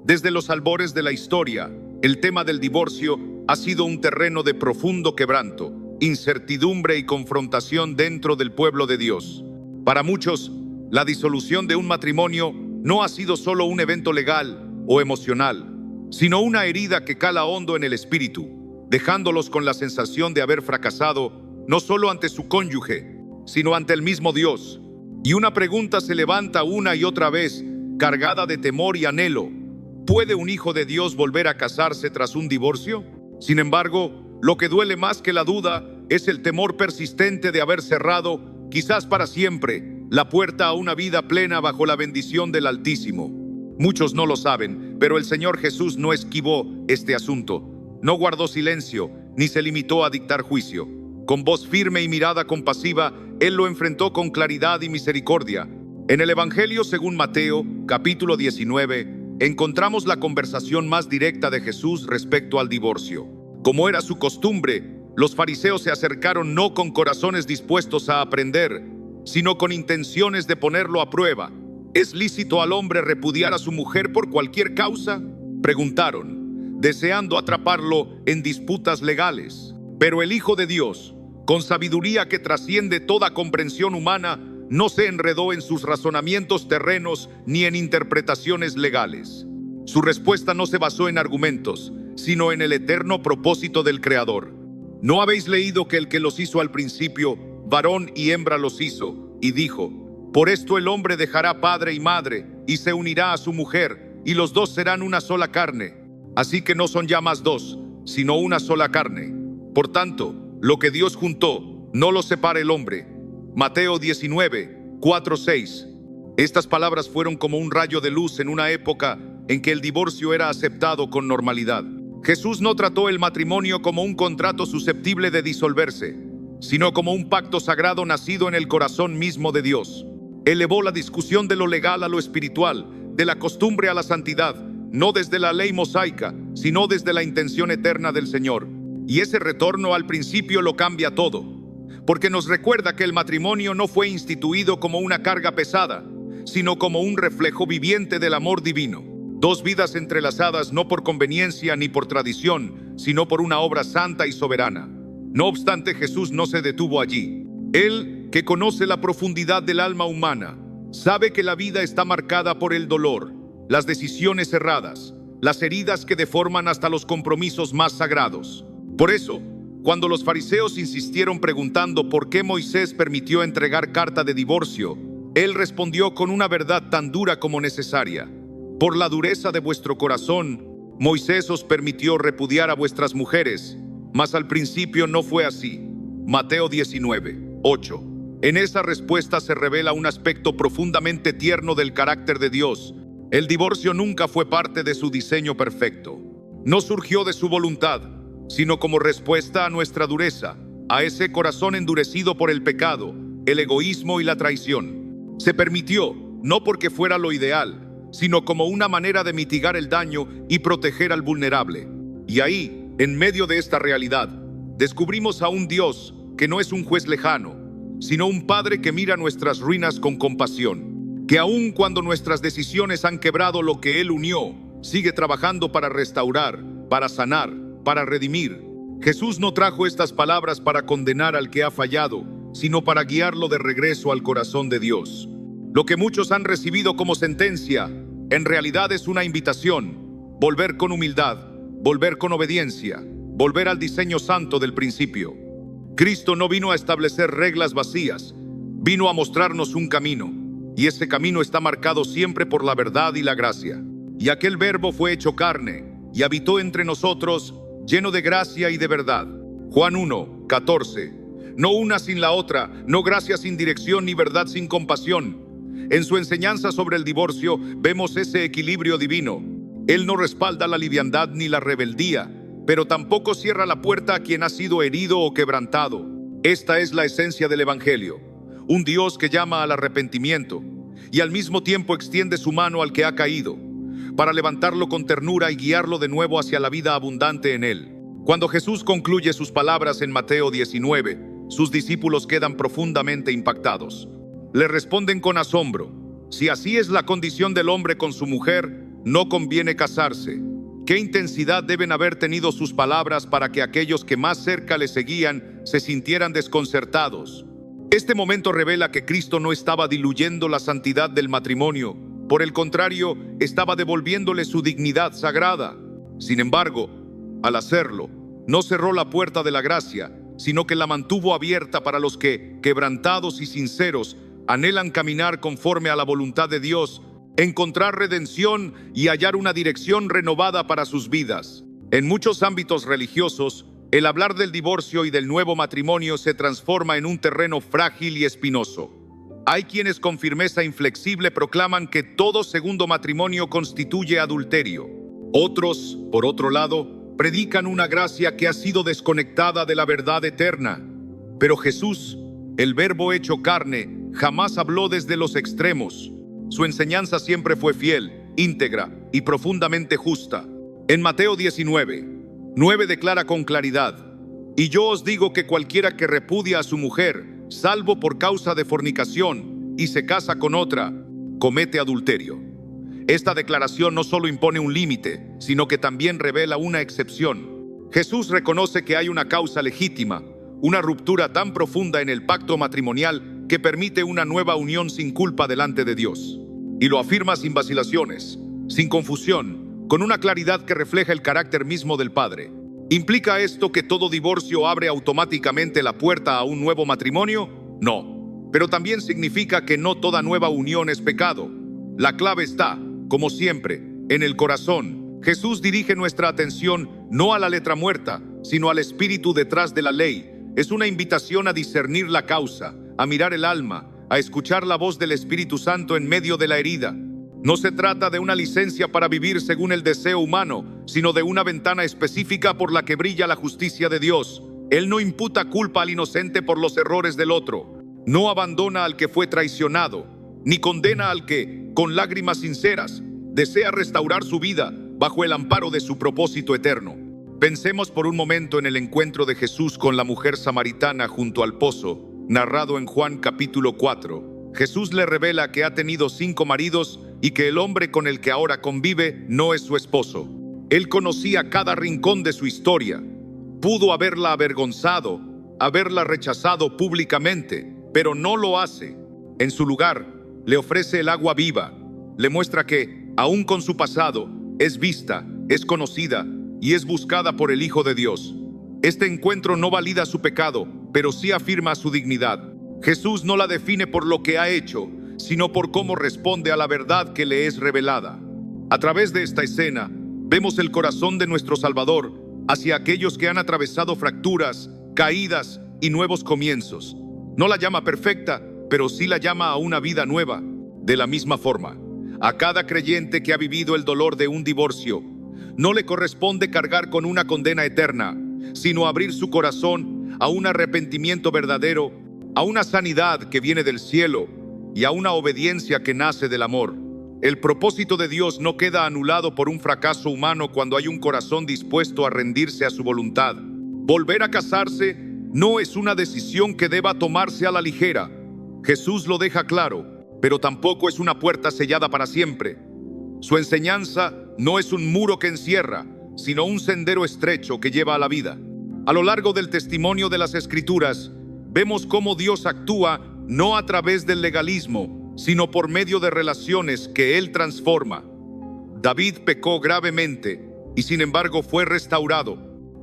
Desde los albores de la historia, el tema del divorcio ha sido un terreno de profundo quebranto, incertidumbre y confrontación dentro del pueblo de Dios. Para muchos, la disolución de un matrimonio no ha sido solo un evento legal o emocional, sino una herida que cala hondo en el espíritu, dejándolos con la sensación de haber fracasado no solo ante su cónyuge, sino ante el mismo Dios. Y una pregunta se levanta una y otra vez, cargada de temor y anhelo: ¿puede un hijo de Dios volver a casarse tras un divorcio? Sin embargo, lo que duele más que la duda es el temor persistente de haber cerrado, quizás para siempre, la puerta a una vida plena bajo la bendición del Altísimo. Muchos no lo saben, pero el Señor Jesús no esquivó este asunto. No guardó silencio, ni se limitó a dictar juicio. Con voz firme y mirada compasiva, Él lo enfrentó con claridad y misericordia. En el Evangelio según Mateo, capítulo 19, encontramos la conversación más directa de Jesús respecto al divorcio. Como era su costumbre, los fariseos se acercaron no con corazones dispuestos a aprender, sino con intenciones de ponerlo a prueba. ¿Es lícito al hombre repudiar a su mujer por cualquier causa?, preguntaron, deseando atraparlo en disputas legales. Pero el Hijo de Dios, con sabiduría que trasciende toda comprensión humana, no se enredó en sus razonamientos terrenos ni en interpretaciones legales. Su respuesta no se basó en argumentos, sino en el eterno propósito del Creador. ¿No habéis leído que el que los hizo al principio, varón y hembra los hizo? Y dijo: por esto el hombre dejará padre y madre, y se unirá a su mujer, y los dos serán una sola carne. Así que no son ya más dos, sino una sola carne. Por tanto, lo que Dios juntó, no lo separe el hombre. Mateo 19, 4-6. Estas palabras fueron como un rayo de luz en una época en que el divorcio era aceptado con normalidad. Jesús no trató el matrimonio como un contrato susceptible de disolverse, sino como un pacto sagrado nacido en el corazón mismo de Dios. Elevó la discusión de lo legal a lo espiritual, de la costumbre a la santidad, no desde la ley mosaica, sino desde la intención eterna del Señor. Y ese retorno al principio lo cambia todo, porque nos recuerda que el matrimonio no fue instituido como una carga pesada, sino como un reflejo viviente del amor divino. Dos vidas entrelazadas no por conveniencia ni por tradición, sino por una obra santa y soberana. No obstante, Jesús no se detuvo allí. Él, que conoce la profundidad del alma humana, sabe que la vida está marcada por el dolor, las decisiones erradas, las heridas que deforman hasta los compromisos más sagrados. Por eso, cuando los fariseos insistieron preguntando por qué Moisés permitió entregar carta de divorcio, él respondió con una verdad tan dura como necesaria: por la dureza de vuestro corazón, Moisés os permitió repudiar a vuestras mujeres, mas al principio no fue así. Mateo 19, 8. En esa respuesta se revela un aspecto profundamente tierno del carácter de Dios. El divorcio nunca fue parte de su diseño perfecto. No surgió de su voluntad, sino como respuesta a nuestra dureza, a ese corazón endurecido por el pecado, el egoísmo y la traición. Se permitió, no porque fuera lo ideal, sino como una manera de mitigar el daño y proteger al vulnerable. Y ahí, en medio de esta realidad, descubrimos a un Dios que no es un juez lejano, sino un Padre que mira nuestras ruinas con compasión, que aun cuando nuestras decisiones han quebrado lo que Él unió, sigue trabajando para restaurar, para sanar, para redimir. Jesús no trajo estas palabras para condenar al que ha fallado, sino para guiarlo de regreso al corazón de Dios. Lo que muchos han recibido como sentencia, en realidad es una invitación: volver con humildad, volver con obediencia, volver al diseño santo del principio. Cristo no vino a establecer reglas vacías, vino a mostrarnos un camino, y ese camino está marcado siempre por la verdad y la gracia. Y aquel Verbo fue hecho carne, y habitó entre nosotros, lleno de gracia y de verdad. Juan 1, 14. No una sin la otra, no gracia sin dirección ni verdad sin compasión. En su enseñanza sobre el divorcio vemos ese equilibrio divino. Él no respalda la liviandad ni la rebeldía, pero tampoco cierra la puerta a quien ha sido herido o quebrantado. Esta es la esencia del Evangelio: un Dios que llama al arrepentimiento y al mismo tiempo extiende su mano al que ha caído, para levantarlo con ternura y guiarlo de nuevo hacia la vida abundante en Él. Cuando Jesús concluye sus palabras en Mateo 19, sus discípulos quedan profundamente impactados. Le responden con asombro: si así es la condición del hombre con su mujer, no conviene casarse. ¿Qué intensidad deben haber tenido sus palabras para que aquellos que más cerca le seguían se sintieran desconcertados? Este momento revela que Cristo no estaba diluyendo la santidad del matrimonio. Por el contrario, estaba devolviéndole su dignidad sagrada. Sin embargo, al hacerlo, no cerró la puerta de la gracia, sino que la mantuvo abierta para los que, quebrantados y sinceros, anhelan caminar conforme a la voluntad de Dios, encontrar redención y hallar una dirección renovada para sus vidas. En muchos ámbitos religiosos, el hablar del divorcio y del nuevo matrimonio se transforma en un terreno frágil y espinoso. Hay quienes con firmeza inflexible proclaman que todo segundo matrimonio constituye adulterio. Otros, por otro lado, predican una gracia que ha sido desconectada de la verdad eterna. Pero Jesús, el Verbo hecho carne, jamás habló desde los extremos. Su enseñanza siempre fue fiel, íntegra y profundamente justa. En Mateo 19:9 declara con claridad: «Y yo os digo que cualquiera que repudia a su mujer, salvo por causa de fornicación, y se casa con otra, comete adulterio». Esta declaración no solo impone un límite, sino que también revela una excepción. Jesús reconoce que hay una causa legítima, una ruptura tan profunda en el pacto matrimonial que permite una nueva unión sin culpa delante de Dios. Y lo afirma sin vacilaciones, sin confusión, con una claridad que refleja el carácter mismo del Padre. ¿Implica esto que todo divorcio abre automáticamente la puerta a un nuevo matrimonio? No. Pero también significa que no toda nueva unión es pecado. La clave está, como siempre, en el corazón. Jesús dirige nuestra atención no a la letra muerta, sino al espíritu detrás de la ley. Es una invitación a discernir la causa, a mirar el alma, a escuchar la voz del Espíritu Santo en medio de la herida. No se trata de una licencia para vivir según el deseo humano, sino de una ventana específica por la que brilla la justicia de Dios. Él no imputa culpa al inocente por los errores del otro, no abandona al que fue traicionado, ni condena al que, con lágrimas sinceras, desea restaurar su vida bajo el amparo de su propósito eterno. Pensemos por un momento en el encuentro de Jesús con la mujer samaritana junto al pozo, narrado en Juan capítulo 4. Jesús le revela que ha tenido 5 maridos y que el hombre con el que ahora convive no es su esposo. Él conocía cada rincón de su historia. Pudo haberla avergonzado, haberla rechazado públicamente, pero no lo hace. En su lugar, le ofrece el agua viva. Le muestra que, aún con su pasado, es vista, es conocida y es buscada por el Hijo de Dios. Este encuentro no valida su pecado, pero sí afirma su dignidad. Jesús no la define por lo que ha hecho, sino por cómo responde a la verdad que le es revelada. A través de esta escena, vemos el corazón de nuestro Salvador hacia aquellos que han atravesado fracturas, caídas y nuevos comienzos. No la llama perfecta, pero sí la llama a una vida nueva. De la misma forma, a cada creyente que ha vivido el dolor de un divorcio, no le corresponde cargar con una condena eterna, sino abrir su corazón a un arrepentimiento verdadero, a una sanidad que viene del cielo y a una obediencia que nace del amor. El propósito de Dios no queda anulado por un fracaso humano cuando hay un corazón dispuesto a rendirse a su voluntad. Volver a casarse no es una decisión que deba tomarse a la ligera. Jesús lo deja claro, pero tampoco es una puerta sellada para siempre. Su enseñanza no es un muro que encierra, sino un sendero estrecho que lleva a la vida. A lo largo del testimonio de las Escrituras, vemos cómo Dios actúa no a través del legalismo, sino por medio de relaciones que Él transforma. David pecó gravemente y sin embargo fue restaurado.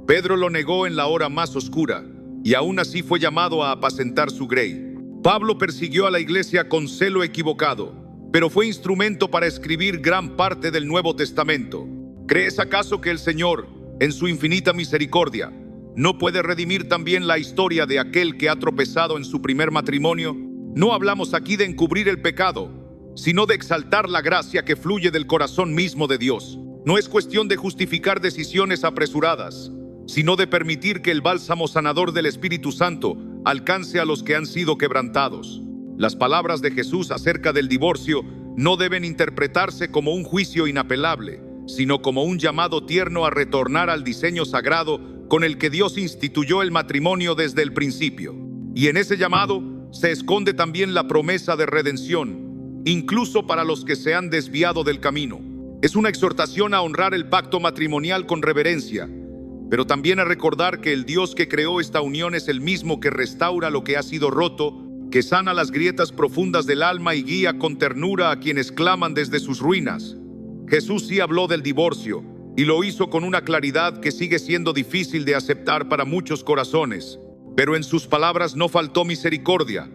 Pedro lo negó en la hora más oscura y aún así fue llamado a apacentar su grey. Pablo persiguió a la iglesia con celo equivocado, pero fue instrumento para escribir gran parte del Nuevo Testamento. ¿Crees acaso que el Señor, en su infinita misericordia, no puede redimir también la historia de aquel que ha tropezado en su primer matrimonio? No hablamos aquí de encubrir el pecado, sino de exaltar la gracia que fluye del corazón mismo de Dios. No es cuestión de justificar decisiones apresuradas, sino de permitir que el bálsamo sanador del Espíritu Santo alcance a los que han sido quebrantados. Las palabras de Jesús acerca del divorcio no deben interpretarse como un juicio inapelable, sino como un llamado tierno a retornar al diseño sagrado con el que Dios instituyó el matrimonio desde el principio. Y en ese llamado se esconde también la promesa de redención, incluso para los que se han desviado del camino. Es una exhortación a honrar el pacto matrimonial con reverencia, pero también a recordar que el Dios que creó esta unión es el mismo que restaura lo que ha sido roto, que sana las grietas profundas del alma y guía con ternura a quienes claman desde sus ruinas. Jesús sí habló del divorcio, y lo hizo con una claridad que sigue siendo difícil de aceptar para muchos corazones. Pero en sus palabras no faltó misericordia,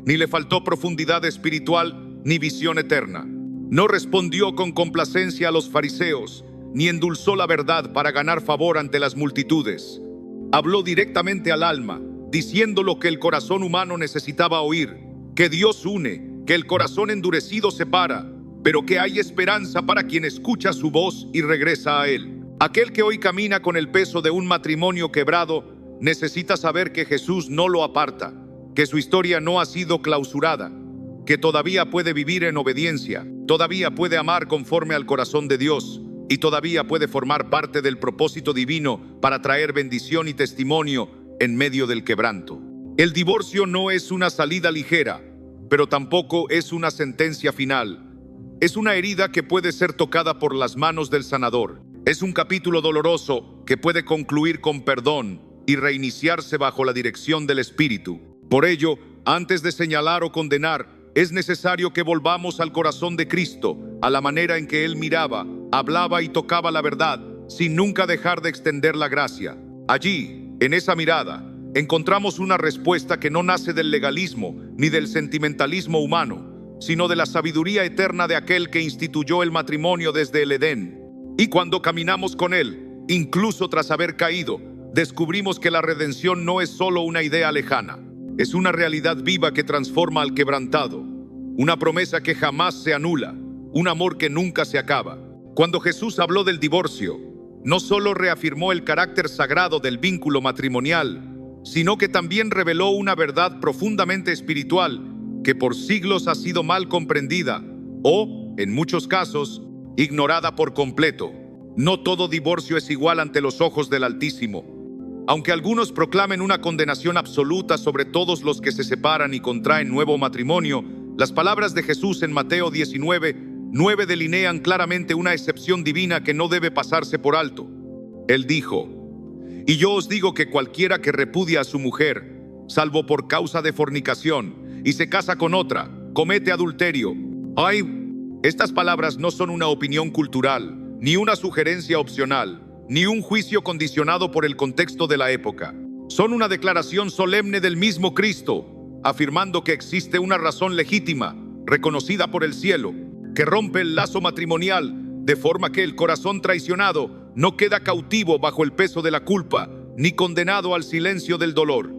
ni le faltó profundidad espiritual, ni visión eterna. No respondió con complacencia a los fariseos, ni endulzó la verdad para ganar favor ante las multitudes. Habló directamente al alma, diciendo lo que el corazón humano necesitaba oír: que Dios une, que el corazón endurecido separa, pero que hay esperanza para quien escucha su voz y regresa a Él. Aquel que hoy camina con el peso de un matrimonio quebrado necesita saber que Jesús no lo aparta, que su historia no ha sido clausurada, que todavía puede vivir en obediencia, todavía puede amar conforme al corazón de Dios y todavía puede formar parte del propósito divino para traer bendición y testimonio en medio del quebranto. El divorcio no es una salida ligera, pero tampoco es una sentencia final. Es una herida que puede ser tocada por las manos del sanador. Es un capítulo doloroso que puede concluir con perdón y reiniciarse bajo la dirección del Espíritu. Por ello, antes de señalar o condenar, es necesario que volvamos al corazón de Cristo, a la manera en que Él miraba, hablaba y tocaba la verdad, sin nunca dejar de extender la gracia. Allí, en esa mirada, encontramos una respuesta que no nace del legalismo ni del sentimentalismo humano, sino de la sabiduría eterna de aquel que instituyó el matrimonio desde el Edén. Y cuando caminamos con Él, incluso tras haber caído, descubrimos que la redención no es solo una idea lejana, es una realidad viva que transforma al quebrantado, una promesa que jamás se anula, un amor que nunca se acaba. Cuando Jesús habló del divorcio, no solo reafirmó el carácter sagrado del vínculo matrimonial, sino que también reveló una verdad profundamente espiritual que por siglos ha sido mal comprendida o, en muchos casos, ignorada por completo. No todo divorcio es igual ante los ojos del Altísimo. Aunque algunos proclamen una condenación absoluta sobre todos los que se separan y contraen nuevo matrimonio, las palabras de Jesús en Mateo 19:9 delinean claramente una excepción divina que no debe pasarse por alto. Él dijo: «Y yo os digo que cualquiera que repudia a su mujer, salvo por causa de fornicación, y se casa con otra, comete adulterio». Ay, estas palabras no son una opinión cultural, ni una sugerencia opcional, ni un juicio condicionado por el contexto de la época. Son una declaración solemne del mismo Cristo, afirmando que existe una razón legítima, reconocida por el cielo, que rompe el lazo matrimonial, de forma que el corazón traicionado no queda cautivo bajo el peso de la culpa, ni condenado al silencio del dolor.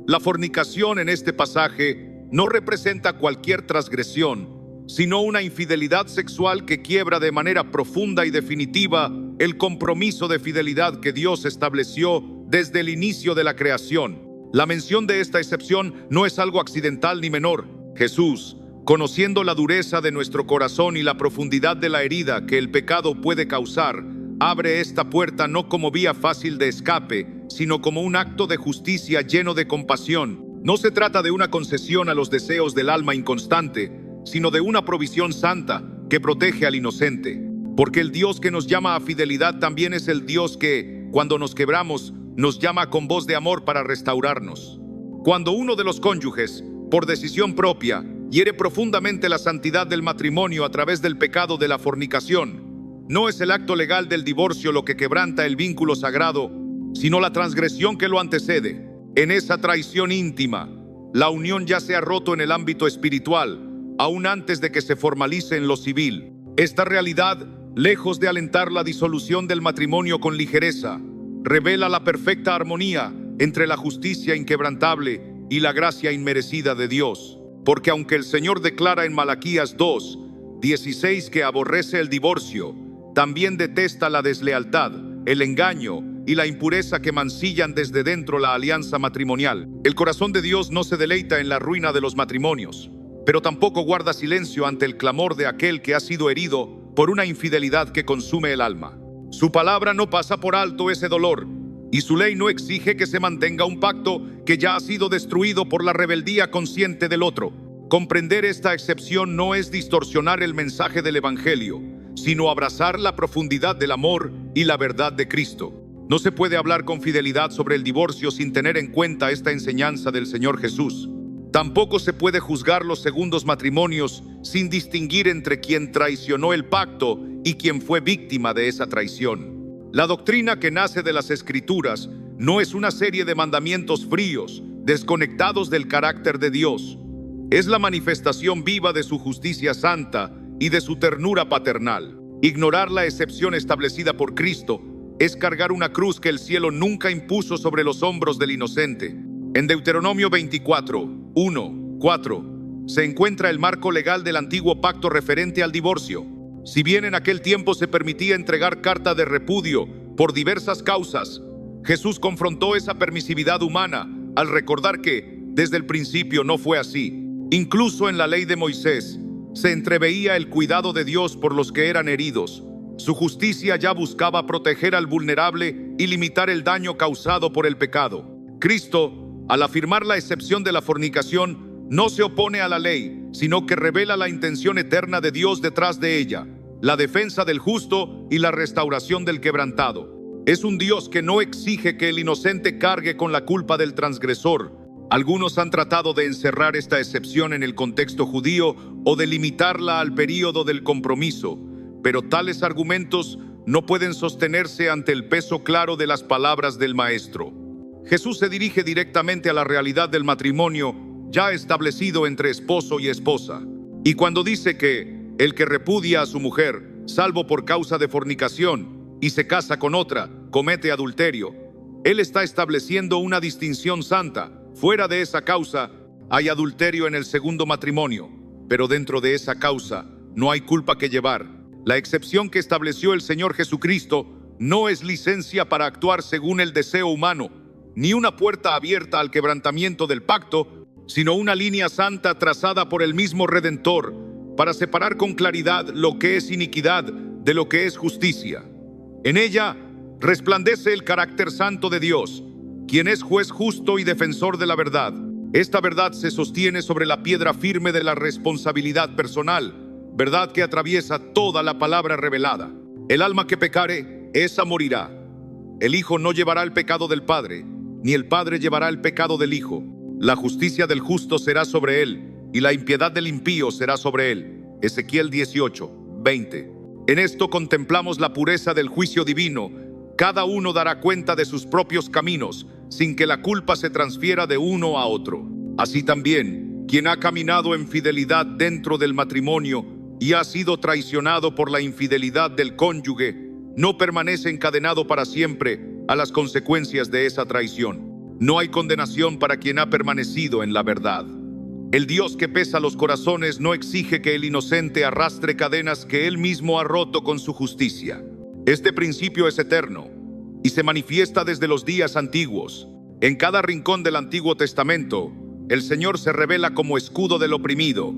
La fornicación en este pasaje no representa cualquier transgresión, sino una infidelidad sexual que quiebra de manera profunda y definitiva el compromiso de fidelidad que Dios estableció desde el inicio de la creación. La mención de esta excepción no es algo accidental ni menor. Jesús, conociendo la dureza de nuestro corazón y la profundidad de la herida que el pecado puede causar, abre esta puerta no como vía fácil de escape, sino como un acto de justicia lleno de compasión. No se trata de una concesión a los deseos del alma inconstante, sino de una provisión santa que protege al inocente. Porque el Dios que nos llama a fidelidad también es el Dios que, cuando nos quebramos, nos llama con voz de amor para restaurarnos. Cuando uno de los cónyuges, por decisión propia, hiere profundamente la santidad del matrimonio a través del pecado de la fornicación, no es el acto legal del divorcio lo que quebranta el vínculo sagrado, sino la transgresión que lo antecede. En esa traición íntima, la unión ya se ha roto en el ámbito espiritual, aún antes de que se formalice en lo civil. Esta realidad, lejos de alentar la disolución del matrimonio con ligereza, revela la perfecta armonía entre la justicia inquebrantable y la gracia inmerecida de Dios. Porque aunque el Señor declara en Malaquías 2:16 que aborrece el divorcio, también detesta la deslealtad, el engaño y la impureza que mancillan desde dentro la alianza matrimonial. El corazón de Dios no se deleita en la ruina de los matrimonios, pero tampoco guarda silencio ante el clamor de aquel que ha sido herido por una infidelidad que consume el alma. Su palabra no pasa por alto ese dolor, y su ley no exige que se mantenga un pacto que ya ha sido destruido por la rebeldía consciente del otro. Comprender esta excepción no es distorsionar el mensaje del Evangelio, sino abrazar la profundidad del amor y la verdad de Cristo. No se puede hablar con fidelidad sobre el divorcio sin tener en cuenta esta enseñanza del Señor Jesús. Tampoco se puede juzgar los segundos matrimonios sin distinguir entre quien traicionó el pacto y quien fue víctima de esa traición. La doctrina que nace de las Escrituras no es una serie de mandamientos fríos, desconectados del carácter de Dios. Es la manifestación viva de su justicia santa y de su ternura paternal. Ignorar la excepción establecida por Cristo es cargar una cruz que el cielo nunca impuso sobre los hombros del inocente. En Deuteronomio 24, 1, 4, se encuentra el marco legal del antiguo pacto referente al divorcio. Si bien en aquel tiempo se permitía entregar carta de repudio por diversas causas, Jesús confrontó esa permisividad humana al recordar que, desde el principio, no fue así. Incluso en la ley de Moisés, se entreveía el cuidado de Dios por los que eran heridos. Su justicia ya buscaba proteger al vulnerable y limitar el daño causado por el pecado. Cristo, al afirmar la excepción de la fornicación, no se opone a la ley, sino que revela la intención eterna de Dios detrás de ella, la defensa del justo y la restauración del quebrantado. Es un Dios que no exige que el inocente cargue con la culpa del transgresor. Algunos han tratado de encerrar esta excepción en el contexto judío o de limitarla al período del compromiso, pero tales argumentos no pueden sostenerse ante el peso claro de las palabras del Maestro. Jesús se dirige directamente a la realidad del matrimonio ya establecido entre esposo y esposa. Y cuando dice que el que repudia a su mujer, salvo por causa de fornicación, y se casa con otra, comete adulterio, Él está estableciendo una distinción santa. Fuera de esa causa, hay adulterio en el segundo matrimonio, pero dentro de esa causa no hay culpa que llevar. La excepción que estableció el Señor Jesucristo no es licencia para actuar según el deseo humano, ni una puerta abierta al quebrantamiento del pacto, sino una línea santa trazada por el mismo Redentor para separar con claridad lo que es iniquidad de lo que es justicia. En ella resplandece el carácter santo de Dios, quien es juez justo y defensor de la verdad. Esta verdad se sostiene sobre la piedra firme de la responsabilidad personal, verdad que atraviesa toda la palabra revelada. El alma que pecare, esa morirá. El Hijo no llevará el pecado del Padre, ni el Padre llevará el pecado del Hijo. La justicia del justo será sobre él, y la impiedad del impío será sobre él. Ezequiel 18, 20. En esto contemplamos la pureza del juicio divino. Cada uno dará cuenta de sus propios caminos, sin que la culpa se transfiera de uno a otro. Así también, quien ha caminado en fidelidad dentro del matrimonio y ha sido traicionado por la infidelidad del cónyuge, no permanece encadenado para siempre a las consecuencias de esa traición. No hay condenación para quien ha permanecido en la verdad. El Dios que pesa los corazones no exige que el inocente arrastre cadenas que Él mismo ha roto con su justicia. Este principio es eterno y se manifiesta desde los días antiguos. En cada rincón del Antiguo Testamento, el Señor se revela como escudo del oprimido.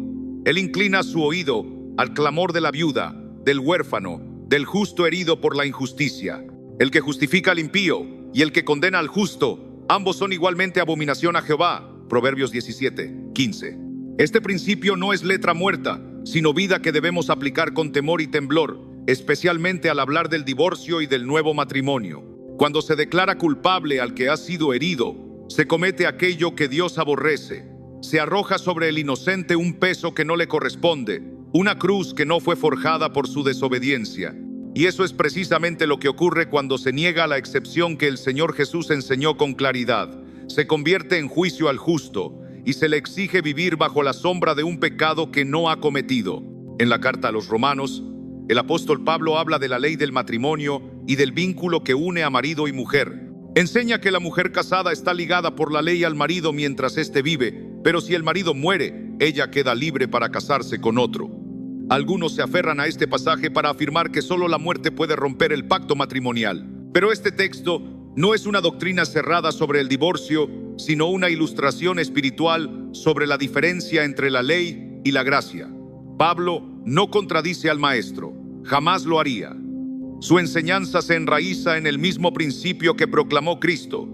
Él inclina su oído al clamor de la viuda, del huérfano, del justo herido por la injusticia. El que justifica al impío y el que condena al justo, ambos son igualmente abominación a Jehová. Proverbios 17, 15. Este principio no es letra muerta, sino vida que debemos aplicar con temor y temblor, especialmente al hablar del divorcio y del nuevo matrimonio. Cuando se declara culpable al que ha sido herido, se comete aquello que Dios aborrece. Se arroja sobre el inocente un peso que no le corresponde, una cruz que no fue forjada por su desobediencia. Y eso es precisamente lo que ocurre cuando se niega la excepción que el Señor Jesús enseñó con claridad. Se convierte en juicio al justo y se le exige vivir bajo la sombra de un pecado que no ha cometido. En la carta a los Romanos, el apóstol Pablo habla de la ley del matrimonio y del vínculo que une a marido y mujer. Enseña que la mujer casada está ligada por la ley al marido mientras éste vive, pero si el marido muere, ella queda libre para casarse con otro. Algunos se aferran a este pasaje para afirmar que solo la muerte puede romper el pacto matrimonial. Pero este texto no es una doctrina cerrada sobre el divorcio, sino una ilustración espiritual sobre la diferencia entre la ley y la gracia. Pablo no contradice al Maestro, jamás lo haría. Su enseñanza se enraiza en el mismo principio que proclamó Cristo.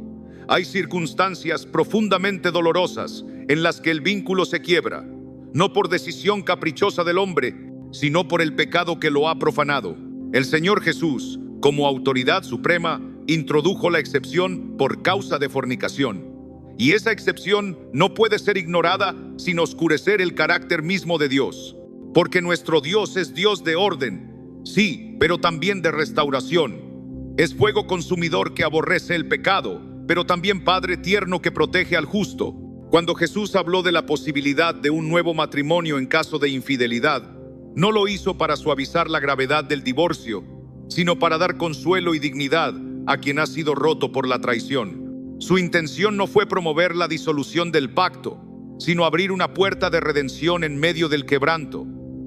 Hay circunstancias profundamente dolorosas en las que el vínculo se quiebra, no por decisión caprichosa del hombre, sino por el pecado que lo ha profanado. El Señor Jesús, como autoridad suprema, introdujo la excepción por causa de fornicación. Y esa excepción no puede ser ignorada sin oscurecer el carácter mismo de Dios. Porque nuestro Dios es Dios de orden, sí, pero también de restauración. Es fuego consumidor que aborrece el pecado, pero también Padre tierno que protege al justo. Cuando Jesús habló de la posibilidad de un nuevo matrimonio en caso de infidelidad, no lo hizo para suavizar la gravedad del divorcio, sino para dar consuelo y dignidad a quien ha sido roto por la traición. Su intención no fue promover la disolución del pacto, sino abrir una puerta de redención en medio del quebranto.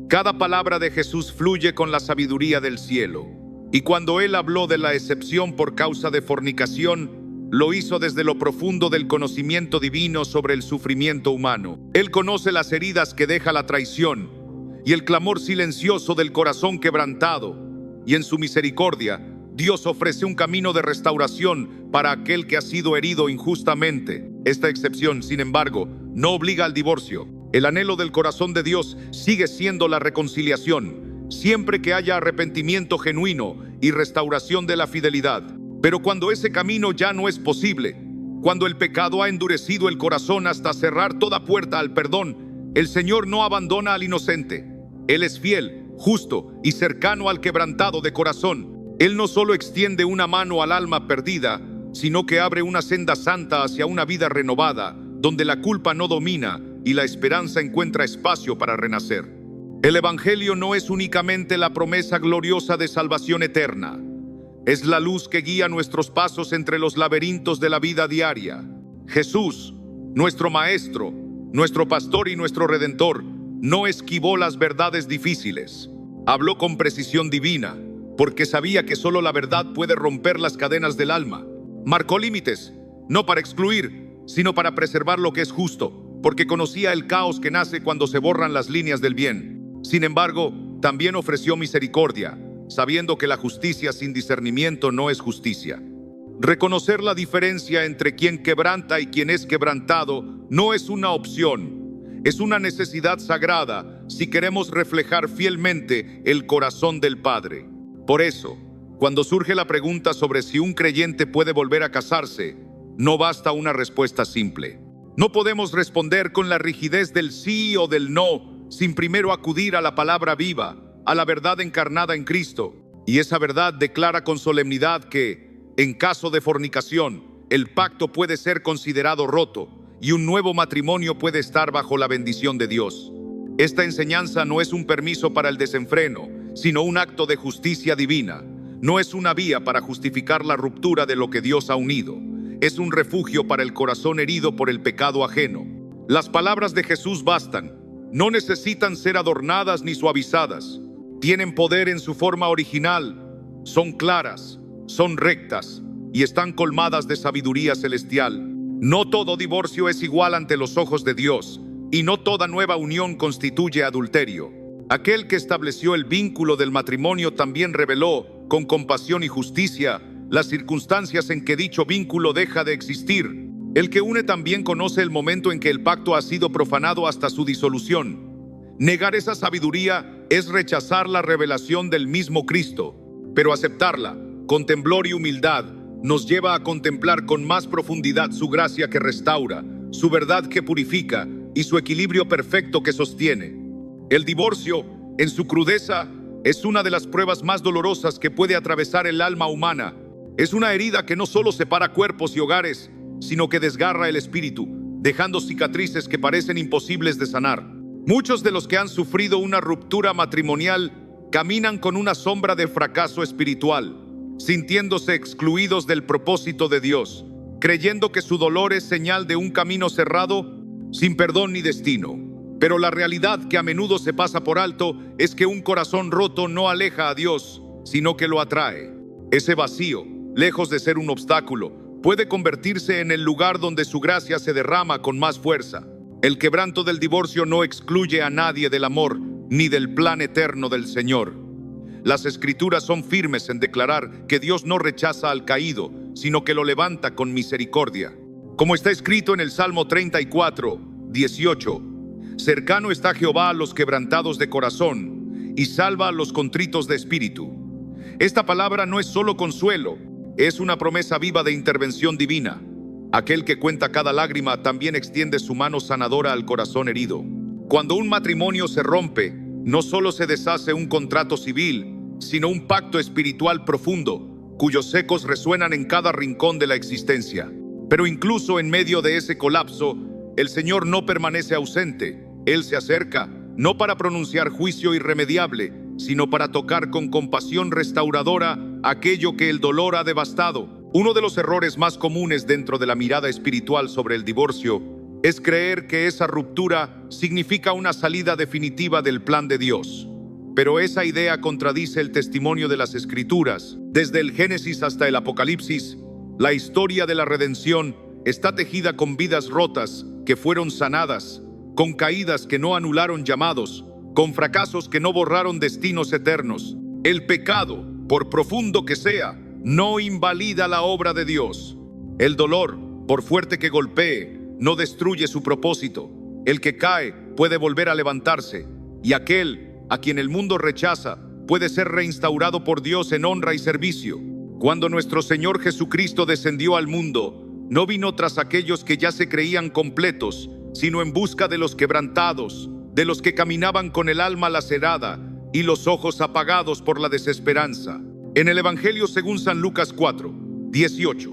Cada palabra de Jesús fluye con la sabiduría del cielo. Y cuando Él habló de la excepción por causa de fornicación, lo hizo desde lo profundo del conocimiento divino sobre el sufrimiento humano. Él conoce las heridas que deja la traición y el clamor silencioso del corazón quebrantado. Y en su misericordia, Dios ofrece un camino de restauración para aquel que ha sido herido injustamente. Esta excepción, sin embargo, no obliga al divorcio. El anhelo del corazón de Dios sigue siendo la reconciliación, siempre que haya arrepentimiento genuino y restauración de la fidelidad. Pero cuando ese camino ya no es posible, cuando el pecado ha endurecido el corazón hasta cerrar toda puerta al perdón, el Señor no abandona al inocente. Él es fiel, justo y cercano al quebrantado de corazón. Él no solo extiende una mano al alma perdida, sino que abre una senda santa hacia una vida renovada, donde la culpa no domina y la esperanza encuentra espacio para renacer. El Evangelio no es únicamente la promesa gloriosa de salvación eterna. Es la luz que guía nuestros pasos entre los laberintos de la vida diaria. Jesús, nuestro Maestro, nuestro Pastor y nuestro Redentor, no esquivó las verdades difíciles. Habló con precisión divina, porque sabía que solo la verdad puede romper las cadenas del alma. Marcó límites, no para excluir, sino para preservar lo que es justo, porque conocía el caos que nace cuando se borran las líneas del bien. Sin embargo, también ofreció misericordia, sabiendo que la justicia sin discernimiento no es justicia. Reconocer la diferencia entre quien quebranta y quien es quebrantado no es una opción, es una necesidad sagrada si queremos reflejar fielmente el corazón del Padre. Por eso, cuando surge la pregunta sobre si un creyente puede volver a casarse, no basta una respuesta simple. No podemos responder con la rigidez del sí o del no, sin primero acudir a la palabra viva, a la verdad encarnada en Cristo. Y esa verdad declara con solemnidad que, en caso de fornicación, el pacto puede ser considerado roto y un nuevo matrimonio puede estar bajo la bendición de Dios. Esta enseñanza no es un permiso para el desenfreno, sino un acto de justicia divina. No es una vía para justificar la ruptura de lo que Dios ha unido. Es un refugio para el corazón herido por el pecado ajeno. Las palabras de Jesús bastan. No necesitan ser adornadas ni suavizadas. Tienen poder en su forma original. Son claras, son rectas y están colmadas de sabiduría celestial. No todo divorcio es igual ante los ojos de Dios, y no toda nueva unión constituye adulterio. Aquel que estableció el vínculo del matrimonio también reveló, con compasión y justicia, las circunstancias en que dicho vínculo deja de existir. El que une también conoce el momento en que el pacto ha sido profanado hasta su disolución. Negar esa sabiduría es rechazar la revelación del mismo Cristo, pero aceptarla, con temblor y humildad, nos lleva a contemplar con más profundidad su gracia que restaura, su verdad que purifica y su equilibrio perfecto que sostiene. El divorcio, en su crudeza, es una de las pruebas más dolorosas que puede atravesar el alma humana. Es una herida que no solo separa cuerpos y hogares, sino que desgarra el espíritu, dejando cicatrices que parecen imposibles de sanar. Muchos de los que han sufrido una ruptura matrimonial caminan con una sombra de fracaso espiritual, sintiéndose excluidos del propósito de Dios, creyendo que su dolor es señal de un camino cerrado, sin perdón ni destino. Pero la realidad que a menudo se pasa por alto es que un corazón roto no aleja a Dios, sino que lo atrae. Ese vacío, lejos de ser un obstáculo, puede convertirse en el lugar donde su gracia se derrama con más fuerza. El quebranto del divorcio no excluye a nadie del amor ni del plan eterno del Señor. Las Escrituras son firmes en declarar que Dios no rechaza al caído, sino que lo levanta con misericordia. Como está escrito en el Salmo 34, 18, cercano está Jehová a los quebrantados de corazón y salva a los contritos de espíritu. Esta palabra no es solo consuelo, es una promesa viva de intervención divina. Aquel que cuenta cada lágrima también extiende su mano sanadora al corazón herido. Cuando un matrimonio se rompe, no solo se deshace un contrato civil, sino un pacto espiritual profundo, cuyos ecos resuenan en cada rincón de la existencia. Pero incluso en medio de ese colapso, el Señor no permanece ausente. Él se acerca, no para pronunciar juicio irremediable, sino para tocar con compasión restauradora aquello que el dolor ha devastado. Uno de los errores más comunes dentro de la mirada espiritual sobre el divorcio es creer que esa ruptura significa una salida definitiva del plan de Dios. Pero esa idea contradice el testimonio de las Escrituras. Desde el Génesis hasta el Apocalipsis, la historia de la redención está tejida con vidas rotas que fueron sanadas, con caídas que no anularon llamados, con fracasos que no borraron destinos eternos. El pecado, por profundo que sea, no invalida la obra de Dios. El dolor, por fuerte que golpee, no destruye su propósito. El que cae puede volver a levantarse, y aquel a quien el mundo rechaza puede ser reinstaurado por Dios en honra y servicio. Cuando nuestro Señor Jesucristo descendió al mundo, no vino tras aquellos que ya se creían completos, sino en busca de los quebrantados, de los que caminaban con el alma lacerada y los ojos apagados por la desesperanza. En el Evangelio según San Lucas 4:18,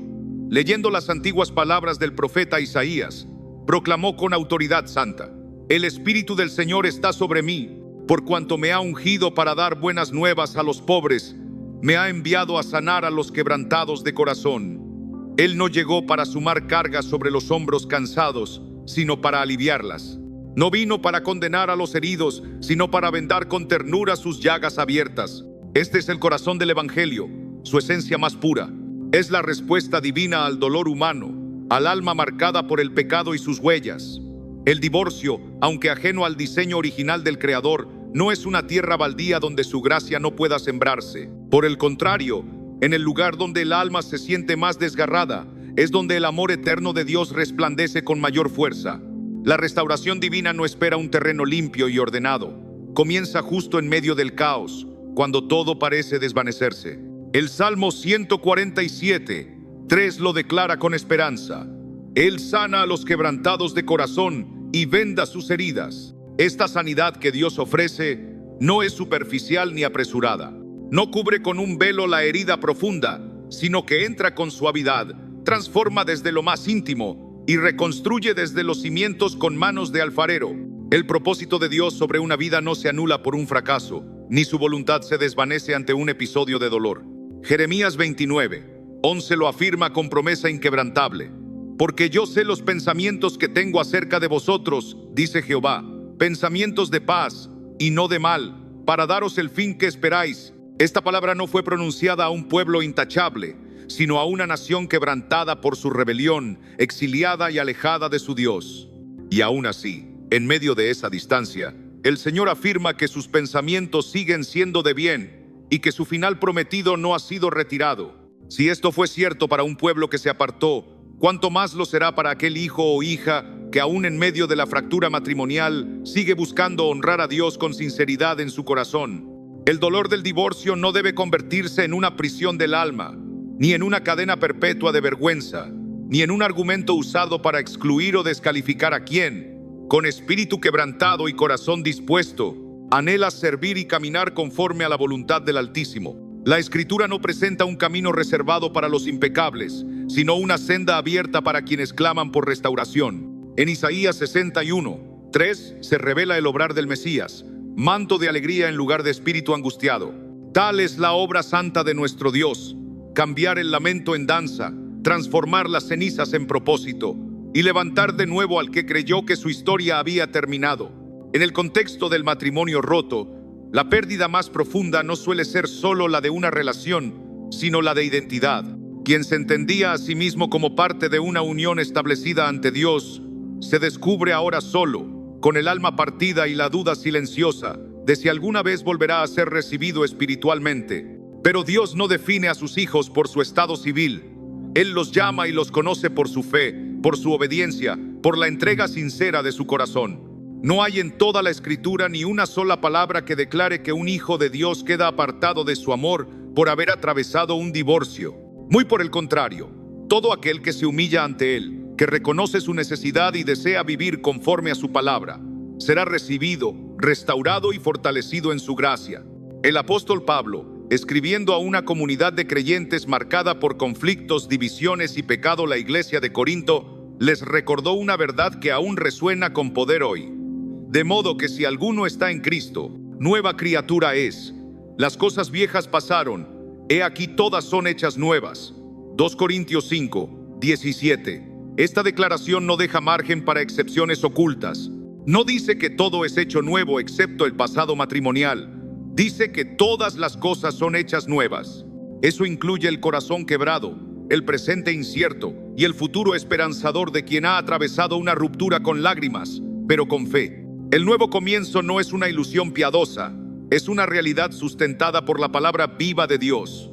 leyendo las antiguas palabras del profeta Isaías, proclamó con autoridad santa: El Espíritu del Señor está sobre mí, por cuanto me ha ungido para dar buenas nuevas a los pobres, me ha enviado a sanar a los quebrantados de corazón. Él no llegó para sumar cargas sobre los hombros cansados, sino para aliviarlas. No vino para condenar a los heridos, sino para vendar con ternura sus llagas abiertas. Este es el corazón del Evangelio, su esencia más pura. Es la respuesta divina al dolor humano, al alma marcada por el pecado y sus huellas. El divorcio, aunque ajeno al diseño original del Creador, no es una tierra baldía donde su gracia no pueda sembrarse. Por el contrario, en el lugar donde el alma se siente más desgarrada, es donde el amor eterno de Dios resplandece con mayor fuerza. La restauración divina no espera un terreno limpio y ordenado. Comienza justo en medio del caos, cuando todo parece desvanecerse. El Salmo 147:3 lo declara con esperanza: Él sana a los quebrantados de corazón y venda sus heridas. Esta sanidad que Dios ofrece no es superficial ni apresurada. No cubre con un velo la herida profunda, sino que entra con suavidad, transforma desde lo más íntimo y reconstruye desde los cimientos con manos de alfarero. El propósito de Dios sobre una vida no se anula por un fracaso, ni su voluntad se desvanece ante un episodio de dolor. Jeremías 29:11 lo afirma con promesa inquebrantable: Porque yo sé los pensamientos que tengo acerca de vosotros, dice Jehová, pensamientos de paz y no de mal, para daros el fin que esperáis. Esta palabra no fue pronunciada a un pueblo intachable, sino a una nación quebrantada por su rebelión, exiliada y alejada de su Dios. Y aún así, en medio de esa distancia, el Señor afirma que sus pensamientos siguen siendo de bien y que su final prometido no ha sido retirado. Si esto fue cierto para un pueblo que se apartó, ¿cuánto más lo será para aquel hijo o hija que aún en medio de la fractura matrimonial sigue buscando honrar a Dios con sinceridad en su corazón? El dolor del divorcio no debe convertirse en una prisión del alma, ni en una cadena perpetua de vergüenza, ni en un argumento usado para excluir o descalificar a quien, con espíritu quebrantado y corazón dispuesto, anhela servir y caminar conforme a la voluntad del Altísimo. La Escritura no presenta un camino reservado para los impecables, sino una senda abierta para quienes claman por restauración. En Isaías 61:3 se revela el obrar del Mesías, manto de alegría en lugar de espíritu angustiado. Tal es la obra santa de nuestro Dios: cambiar el lamento en danza, transformar las cenizas en propósito y levantar de nuevo al que creyó que su historia había terminado. En el contexto del matrimonio roto, la pérdida más profunda no suele ser solo la de una relación, sino la de identidad. Quien se entendía a sí mismo como parte de una unión establecida ante Dios, se descubre ahora solo, con el alma partida y la duda silenciosa de si alguna vez volverá a ser recibido espiritualmente. Pero Dios no define a sus hijos por su estado civil. Él los llama y los conoce por su fe, por su obediencia, por la entrega sincera de su corazón. No hay en toda la Escritura ni una sola palabra que declare que un hijo de Dios queda apartado de su amor por haber atravesado un divorcio. Muy por el contrario, todo aquel que se humilla ante Él, que reconoce su necesidad y desea vivir conforme a su palabra, será recibido, restaurado y fortalecido en su gracia. El apóstol Pablo, escribiendo a una comunidad de creyentes marcada por conflictos, divisiones y pecado, la iglesia de Corinto, les recordó una verdad que aún resuena con poder hoy. De modo que si alguno está en Cristo, nueva criatura es. Las cosas viejas pasaron, he aquí todas son hechas nuevas. 2 Corintios 5, 17. Esta declaración no deja margen para excepciones ocultas. No dice que todo es hecho nuevo excepto el pasado matrimonial. Dice que todas las cosas son hechas nuevas. Eso incluye el corazón quebrado, el presente incierto y el futuro esperanzador de quien ha atravesado una ruptura con lágrimas, pero con fe. El nuevo comienzo no es una ilusión piadosa, es una realidad sustentada por la palabra viva de Dios.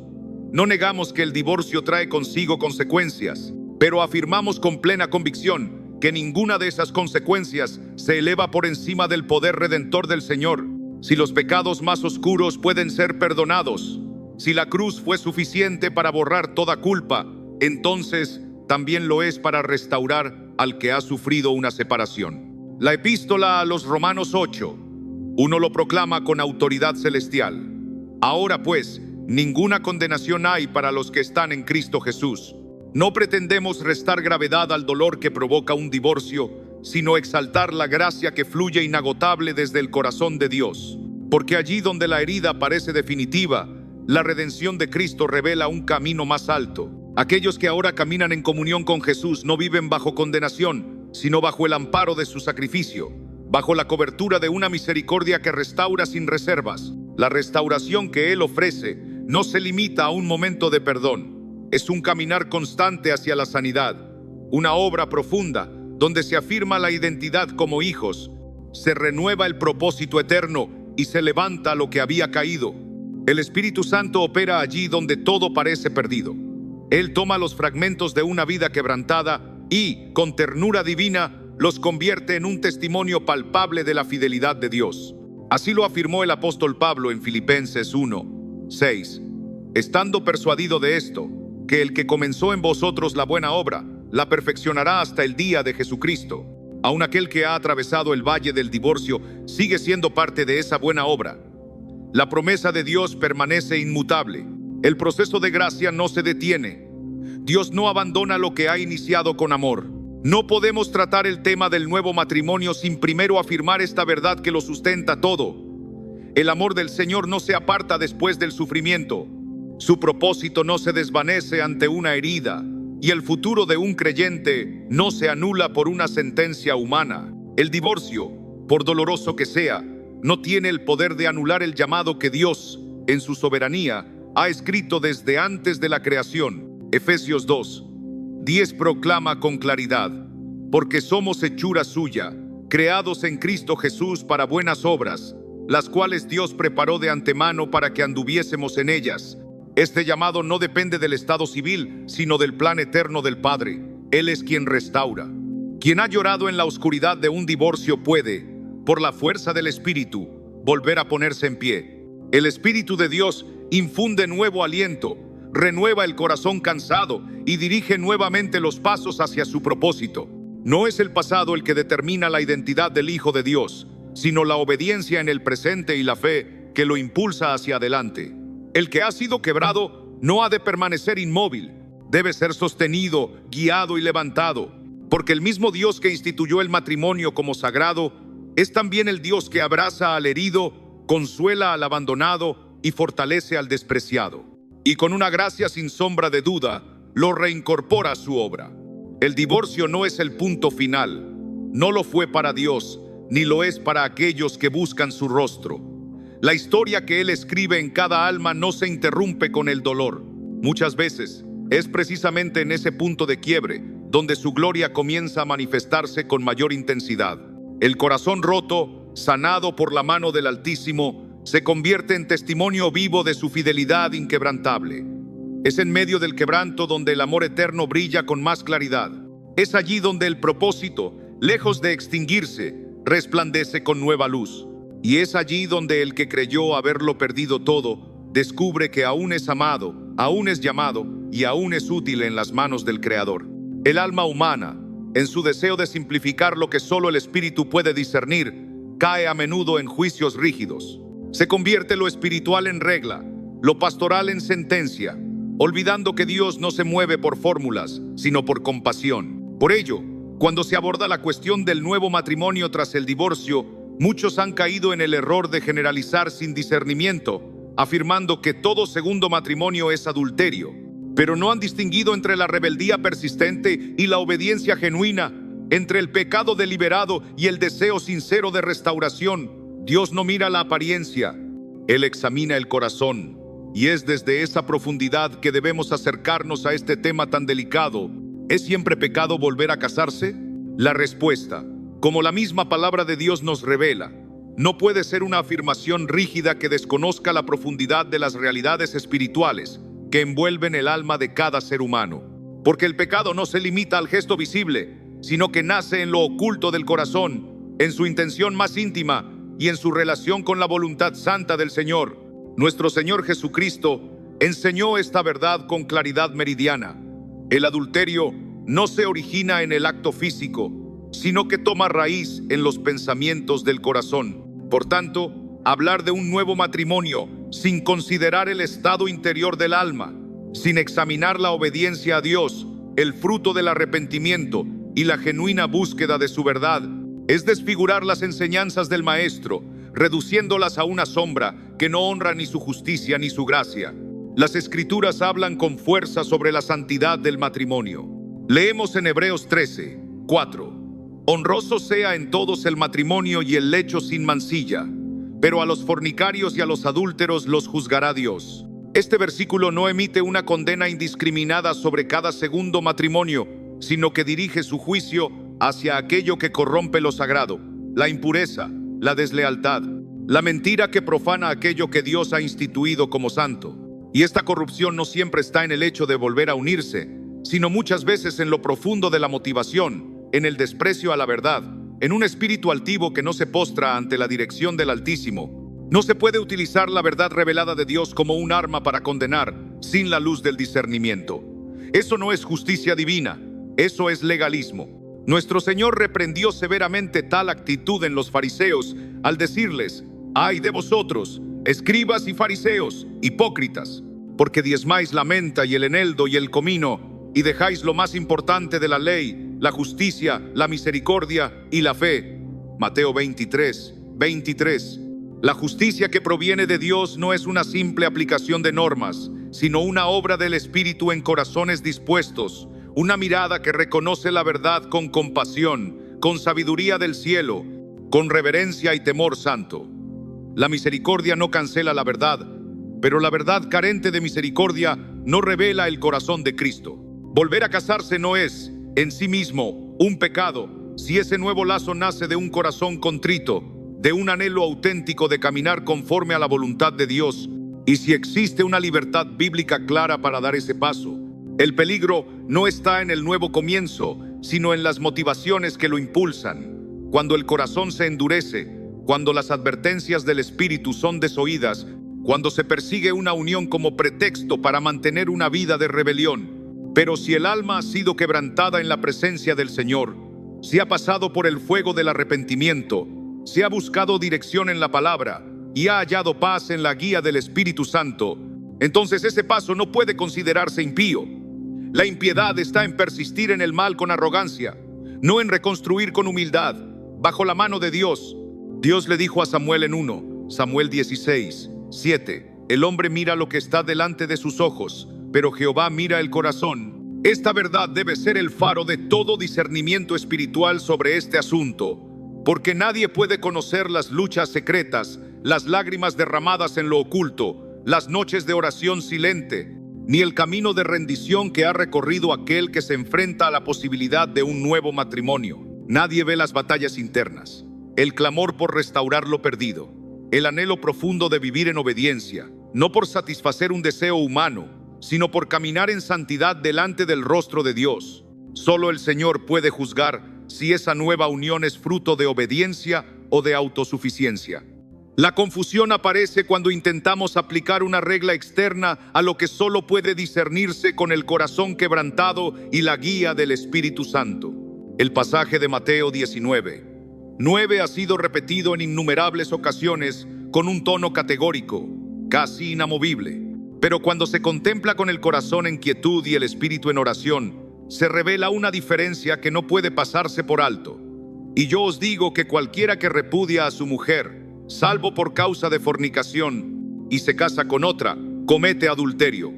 No negamos que el divorcio trae consigo consecuencias, pero afirmamos con plena convicción que ninguna de esas consecuencias se eleva por encima del poder redentor del Señor. Si los pecados más oscuros pueden ser perdonados, si la cruz fue suficiente para borrar toda culpa, entonces también lo es para restaurar al que ha sufrido una separación. La epístola a los Romanos 8, uno lo proclama con autoridad celestial. Ahora pues, ninguna condenación hay para los que están en Cristo Jesús. No pretendemos restar gravedad al dolor que provoca un divorcio, sino exaltar la gracia que fluye inagotable desde el corazón de Dios. Porque allí donde la herida parece definitiva, la redención de Cristo revela un camino más alto. Aquellos que ahora caminan en comunión con Jesús no viven bajo condenación, sino bajo el amparo de su sacrificio, bajo la cobertura de una misericordia que restaura sin reservas. La restauración que Él ofrece no se limita a un momento de perdón. Es un caminar constante hacia la sanidad, una obra profunda donde se afirma la identidad como hijos, se renueva el propósito eterno y se levanta lo que había caído. El Espíritu Santo opera allí donde todo parece perdido. Él toma los fragmentos de una vida quebrantada y, con ternura divina, los convierte en un testimonio palpable de la fidelidad de Dios. Así lo afirmó el apóstol Pablo en Filipenses 1, 6. Estando persuadido de esto, que el que comenzó en vosotros la buena obra, la perfeccionará hasta el día de Jesucristo. Aun aquel que ha atravesado el valle del divorcio sigue siendo parte de esa buena obra. La promesa de Dios permanece inmutable. El proceso de gracia no se detiene. Dios no abandona lo que ha iniciado con amor. No podemos tratar el tema del nuevo matrimonio sin primero afirmar esta verdad que lo sustenta todo. El amor del Señor no se aparta después del sufrimiento. Su propósito no se desvanece ante una herida. Y el futuro de un creyente no se anula por una sentencia humana. El divorcio, por doloroso que sea, no tiene el poder de anular el llamado que Dios, en su soberanía, ha escrito desde antes de la creación. Efesios 2, 10 proclama con claridad: porque somos hechura suya, creados en Cristo Jesús para buenas obras, las cuales Dios preparó de antemano para que anduviésemos en ellas. Este llamado no depende del estado civil, sino del plan eterno del Padre. Él es quien restaura. Quien ha llorado en la oscuridad de un divorcio puede, por la fuerza del Espíritu, volver a ponerse en pie. El Espíritu de Dios infunde nuevo aliento, renueva el corazón cansado y dirige nuevamente los pasos hacia su propósito. No es el pasado el que determina la identidad del Hijo de Dios, sino la obediencia en el presente y la fe que lo impulsa hacia adelante. El que ha sido quebrado no ha de permanecer inmóvil, debe ser sostenido, guiado y levantado, porque el mismo Dios que instituyó el matrimonio como sagrado es también el Dios que abraza al herido, consuela al abandonado y fortalece al despreciado. Y con una gracia sin sombra de duda, lo reincorpora a su obra. El divorcio no es el punto final. No lo fue para Dios, ni lo es para aquellos que buscan su rostro. La historia que Él escribe en cada alma no se interrumpe con el dolor. Muchas veces es precisamente en ese punto de quiebre donde su gloria comienza a manifestarse con mayor intensidad. El corazón roto, sanado por la mano del Altísimo, se convierte en testimonio vivo de su fidelidad inquebrantable. Es en medio del quebranto donde el amor eterno brilla con más claridad. Es allí donde el propósito, lejos de extinguirse, resplandece con nueva luz. Y es allí donde el que creyó haberlo perdido todo, descubre que aún es amado, aún es llamado y aún es útil en las manos del Creador. El alma humana, en su deseo de simplificar lo que solo el espíritu puede discernir, cae a menudo en juicios rígidos. Se convierte lo espiritual en regla, lo pastoral en sentencia, olvidando que Dios no se mueve por fórmulas, sino por compasión. Por ello, cuando se aborda la cuestión del nuevo matrimonio tras el divorcio, muchos han caído en el error de generalizar sin discernimiento, afirmando que todo segundo matrimonio es adulterio, pero no han distinguido entre la rebeldía persistente y la obediencia genuina, entre el pecado deliberado y el deseo sincero de restauración. Dios no mira la apariencia, Él examina el corazón, y es desde esa profundidad que debemos acercarnos a este tema tan delicado. ¿Es siempre pecado volver a casarse? La respuesta, como la misma palabra de Dios nos revela, no puede ser una afirmación rígida que desconozca la profundidad de las realidades espirituales que envuelven el alma de cada ser humano. Porque el pecado no se limita al gesto visible, sino que nace en lo oculto del corazón, en su intención más íntima y en su relación con la voluntad santa del Señor. Nuestro Señor Jesucristo enseñó esta verdad con claridad meridiana. El adulterio no se origina en el acto físico, sino que toma raíz en los pensamientos del corazón. Por tanto, hablar de un nuevo matrimonio sin considerar el estado interior del alma, sin examinar la obediencia a Dios, el fruto del arrepentimiento y la genuina búsqueda de su verdad, es desfigurar las enseñanzas del Maestro, reduciéndolas a una sombra que no honra ni su justicia ni su gracia. Las Escrituras hablan con fuerza sobre la santidad del matrimonio. Leemos en Hebreos 13, 4. Honroso sea en todos el matrimonio y el lecho sin mancilla, pero a los fornicarios y a los adúlteros los juzgará Dios. Este versículo no emite una condena indiscriminada sobre cada segundo matrimonio, sino que dirige su juicio hacia aquello que corrompe lo sagrado, la impureza, la deslealtad, la mentira que profana aquello que Dios ha instituido como santo. Y esta corrupción no siempre está en el hecho de volver a unirse, sino muchas veces en lo profundo de la motivación, en el desprecio a la verdad, en un espíritu altivo que no se postra ante la dirección del Altísimo. No se puede utilizar la verdad revelada de Dios como un arma para condenar sin la luz del discernimiento. Eso no es justicia divina, eso es legalismo. Nuestro Señor reprendió severamente tal actitud en los fariseos al decirles: «Ay de vosotros, escribas y fariseos, hipócritas, porque diezmáis la menta y el eneldo y el comino, y dejáis lo más importante de la ley, la justicia, la misericordia y la fe». Mateo 23, 23. La justicia que proviene de Dios no es una simple aplicación de normas, sino una obra del Espíritu en corazones dispuestos, una mirada que reconoce la verdad con compasión, con sabiduría del cielo, con reverencia y temor santo. La misericordia no cancela la verdad, pero la verdad carente de misericordia no revela el corazón de Cristo. Volver a casarse no es, en sí mismo, un pecado, si ese nuevo lazo nace de un corazón contrito, de un anhelo auténtico de caminar conforme a la voluntad de Dios, y si existe una libertad bíblica clara para dar ese paso. El peligro no está en el nuevo comienzo, sino en las motivaciones que lo impulsan. Cuando el corazón se endurece, cuando las advertencias del Espíritu son desoídas, cuando se persigue una unión como pretexto para mantener una vida de rebelión. Pero si el alma ha sido quebrantada en la presencia del Señor, si ha pasado por el fuego del arrepentimiento, si ha buscado dirección en la palabra y ha hallado paz en la guía del Espíritu Santo, entonces ese paso no puede considerarse impío. La impiedad está en persistir en el mal con arrogancia, no en reconstruir con humildad, bajo la mano de Dios. Dios le dijo a Samuel en 1 Samuel 16, 7, el hombre mira lo que está delante de sus ojos, pero Jehová mira el corazón. Esta verdad debe ser el faro de todo discernimiento espiritual sobre este asunto, porque nadie puede conocer las luchas secretas, las lágrimas derramadas en lo oculto, las noches de oración silente, ni el camino de rendición que ha recorrido aquel que se enfrenta a la posibilidad de un nuevo matrimonio. Nadie ve las batallas internas, el clamor por restaurar lo perdido, el anhelo profundo de vivir en obediencia, no por satisfacer un deseo humano, sino por caminar en santidad delante del rostro de Dios. Solo el Señor puede juzgar si esa nueva unión es fruto de obediencia o de autosuficiencia. La confusión aparece cuando intentamos aplicar una regla externa a lo que solo puede discernirse con el corazón quebrantado y la guía del Espíritu Santo. El pasaje de Mateo 19:9 ha sido repetido en innumerables ocasiones con un tono categórico, casi inamovible. Pero cuando se contempla con el corazón en quietud y el espíritu en oración, se revela una diferencia que no puede pasarse por alto. Y yo os digo que cualquiera que repudia a su mujer, salvo por causa de fornicación, y se casa con otra, comete adulterio.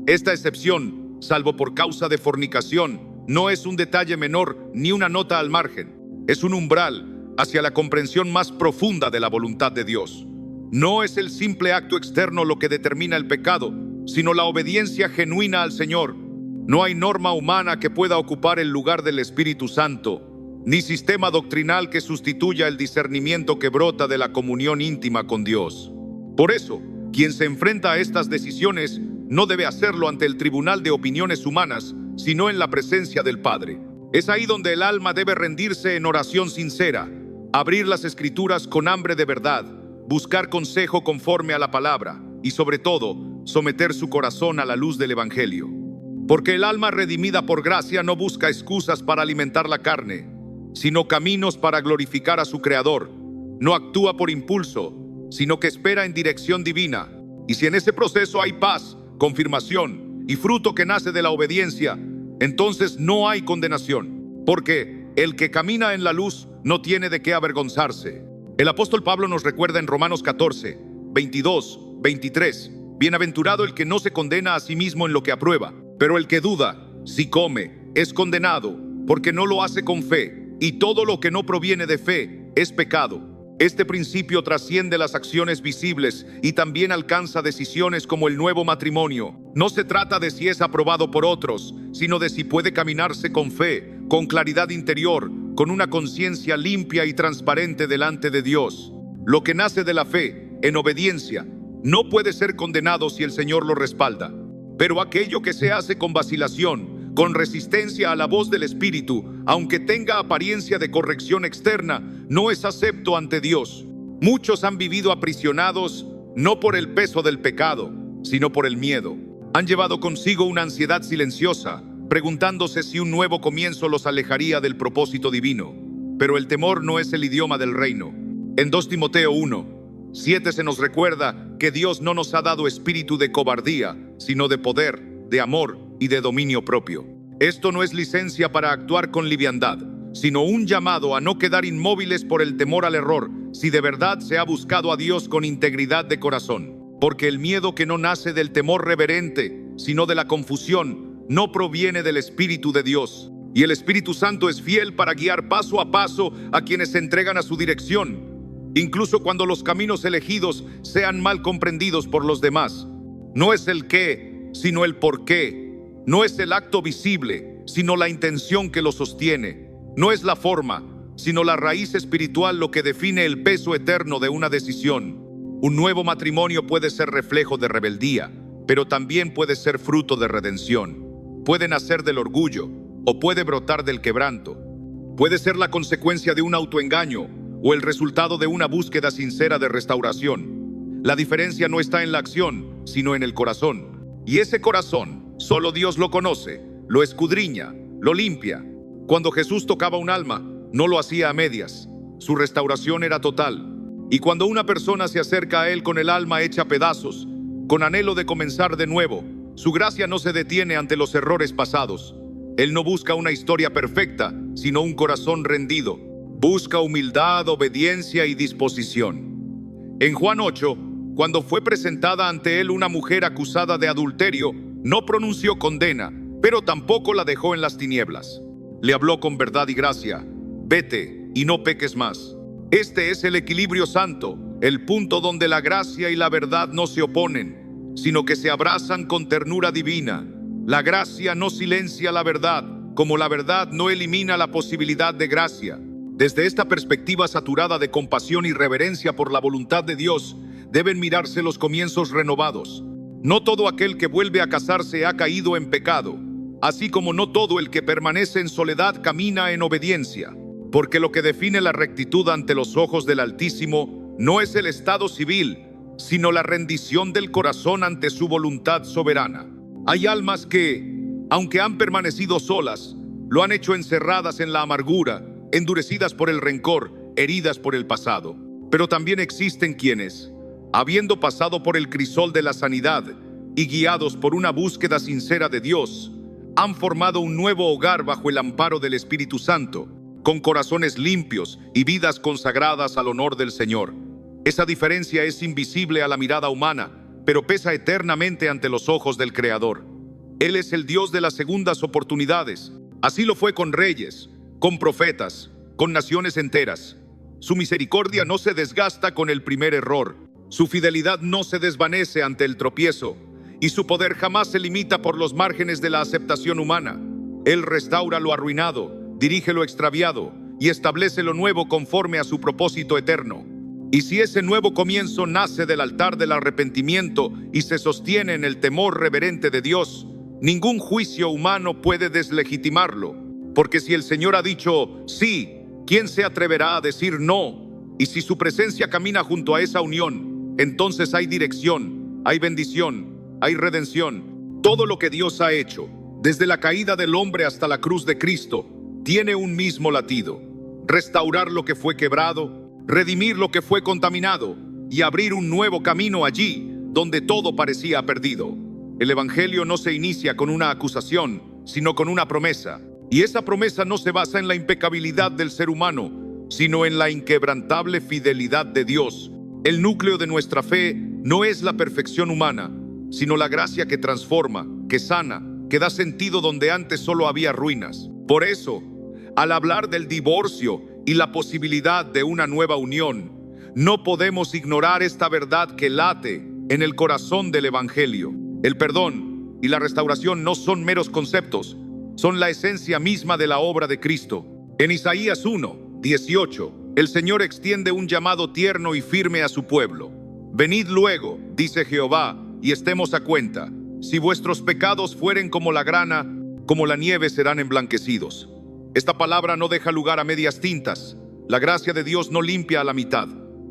Esta excepción, salvo por causa de fornicación, no es un detalle menor ni una nota al margen. Es un umbral hacia la comprensión más profunda de la voluntad de Dios. No es el simple acto externo lo que determina el pecado, sino la obediencia genuina al Señor. No hay norma humana que pueda ocupar el lugar del Espíritu Santo, ni sistema doctrinal que sustituya el discernimiento que brota de la comunión íntima con Dios. Por eso, quien se enfrenta a estas decisiones no debe hacerlo ante el tribunal de opiniones humanas, sino en la presencia del Padre. Es ahí donde el alma debe rendirse en oración sincera, abrir las Escrituras con hambre de verdad, buscar consejo conforme a la palabra y, sobre todo, someter su corazón a la luz del Evangelio. Porque el alma redimida por gracia no busca excusas para alimentar la carne, sino caminos para glorificar a su Creador. No actúa por impulso, sino que espera en dirección divina. Y si en ese proceso hay paz, confirmación y fruto que nace de la obediencia, entonces no hay condenación, porque el que camina en la luz no tiene de qué avergonzarse. El apóstol Pablo nos recuerda en Romanos 14:22-23, bienaventurado el que no se condena a sí mismo en lo que aprueba, pero el que duda, si come, es condenado, porque no lo hace con fe. Y todo lo que no proviene de fe es pecado. Este principio trasciende las acciones visibles y también alcanza decisiones como el nuevo matrimonio. No se trata de si es aprobado por otros, sino de si puede caminarse con fe, con claridad interior, con una conciencia limpia y transparente delante de Dios. Lo que nace de la fe, en obediencia, no puede ser condenado si el Señor lo respalda. Pero aquello que se hace con vacilación, con resistencia a la voz del Espíritu, aunque tenga apariencia de corrección externa, no es acepto ante Dios. Muchos han vivido aprisionados no por el peso del pecado, sino por el miedo. Han llevado consigo una ansiedad silenciosa, preguntándose si un nuevo comienzo los alejaría del propósito divino. Pero el temor no es el idioma del reino. En 2 Timoteo 1:7 se nos recuerda que Dios no nos ha dado espíritu de cobardía, sino de poder, de amor y de dominio propio. Esto no es licencia para actuar con liviandad, sino un llamado a no quedar inmóviles por el temor al error, si de verdad se ha buscado a Dios con integridad de corazón. Porque el miedo que no nace del temor reverente, sino de la confusión, no proviene del Espíritu de Dios. Y el Espíritu Santo es fiel para guiar paso a paso a quienes se entregan a su dirección, incluso cuando los caminos elegidos sean mal comprendidos por los demás. No es el qué, sino el por qué. No es el acto visible, sino la intención que lo sostiene. No es la forma, sino la raíz espiritual lo que define el peso eterno de una decisión. Un nuevo matrimonio puede ser reflejo de rebeldía, pero también puede ser fruto de redención. Puede nacer del orgullo o puede brotar del quebranto. Puede ser la consecuencia de un autoengaño o el resultado de una búsqueda sincera de restauración. La diferencia no está en la acción, sino en el corazón. Y ese corazón, solo Dios lo conoce, lo escudriña, lo limpia. Cuando Jesús tocaba un alma, no lo hacía a medias. Su restauración era total. Y cuando una persona se acerca a Él con el alma hecha a pedazos, con anhelo de comenzar de nuevo, su gracia no se detiene ante los errores pasados. Él no busca una historia perfecta, sino un corazón rendido. Busca humildad, obediencia y disposición. En Juan 8, cuando fue presentada ante él una mujer acusada de adulterio, no pronunció condena, pero tampoco la dejó en las tinieblas. Le habló con verdad y gracia: vete y no peques más. Este es el equilibrio santo, el punto donde la gracia y la verdad no se oponen, sino que se abrazan con ternura divina. La gracia no silencia la verdad, como la verdad no elimina la posibilidad de gracia. Desde esta perspectiva saturada de compasión y reverencia por la voluntad de Dios, deben mirarse los comienzos renovados. No todo aquel que vuelve a casarse ha caído en pecado, así como no todo el que permanece en soledad camina en obediencia. porque lo que define la rectitud ante los ojos del Altísimo no es el estado civil, sino la rendición del corazón ante su voluntad soberana. Hay almas que, aunque han permanecido solas, lo han hecho encerradas en la amargura, endurecidas por el rencor, heridas por el pasado. Pero también existen quienes, habiendo pasado por el crisol de la sanidad y guiados por una búsqueda sincera de Dios, han formado un nuevo hogar bajo el amparo del Espíritu Santo, con corazones limpios y vidas consagradas al honor del Señor. Esa diferencia es invisible a la mirada humana, pero pesa eternamente ante los ojos del Creador. Él es el Dios de las segundas oportunidades. Así lo fue con reyes, con profetas, con naciones enteras. Su misericordia no se desgasta con el primer error. Su fidelidad no se desvanece ante el tropiezo. Y su poder jamás se limita por los márgenes de la aceptación humana. Él restaura lo arruinado, dirige lo extraviado y establece lo nuevo conforme a su propósito eterno. Y si ese nuevo comienzo nace del altar del arrepentimiento y se sostiene en el temor reverente de Dios, ningún juicio humano puede deslegitimarlo. Porque si el Señor ha dicho sí, ¿quién se atreverá a decir no? Y si su presencia camina junto a esa unión, entonces hay dirección, hay bendición, hay redención. Todo lo que Dios ha hecho, desde la caída del hombre hasta la cruz de Cristo, tiene un mismo latido: restaurar lo que fue quebrado, redimir lo que fue contaminado y abrir un nuevo camino allí donde todo parecía perdido. El Evangelio no se inicia con una acusación, sino con una promesa. Y esa promesa no se basa en la impecabilidad del ser humano, sino en la inquebrantable fidelidad de Dios. El núcleo de nuestra fe no es la perfección humana, sino la gracia que transforma, que sana, que da sentido donde antes solo había ruinas. Por eso, al hablar del divorcio y la posibilidad de una nueva unión, no podemos ignorar esta verdad que late en el corazón del Evangelio. El perdón y la restauración no son meros conceptos, son la esencia misma de la obra de Cristo. En Isaías 1:18, el Señor extiende un llamado tierno y firme a su pueblo. Venid luego, dice Jehová, y estemos a cuenta. Si vuestros pecados fueren como la grana, como la nieve serán emblanquecidos. Esta palabra no deja lugar a medias tintas. La gracia de Dios no limpia a la mitad.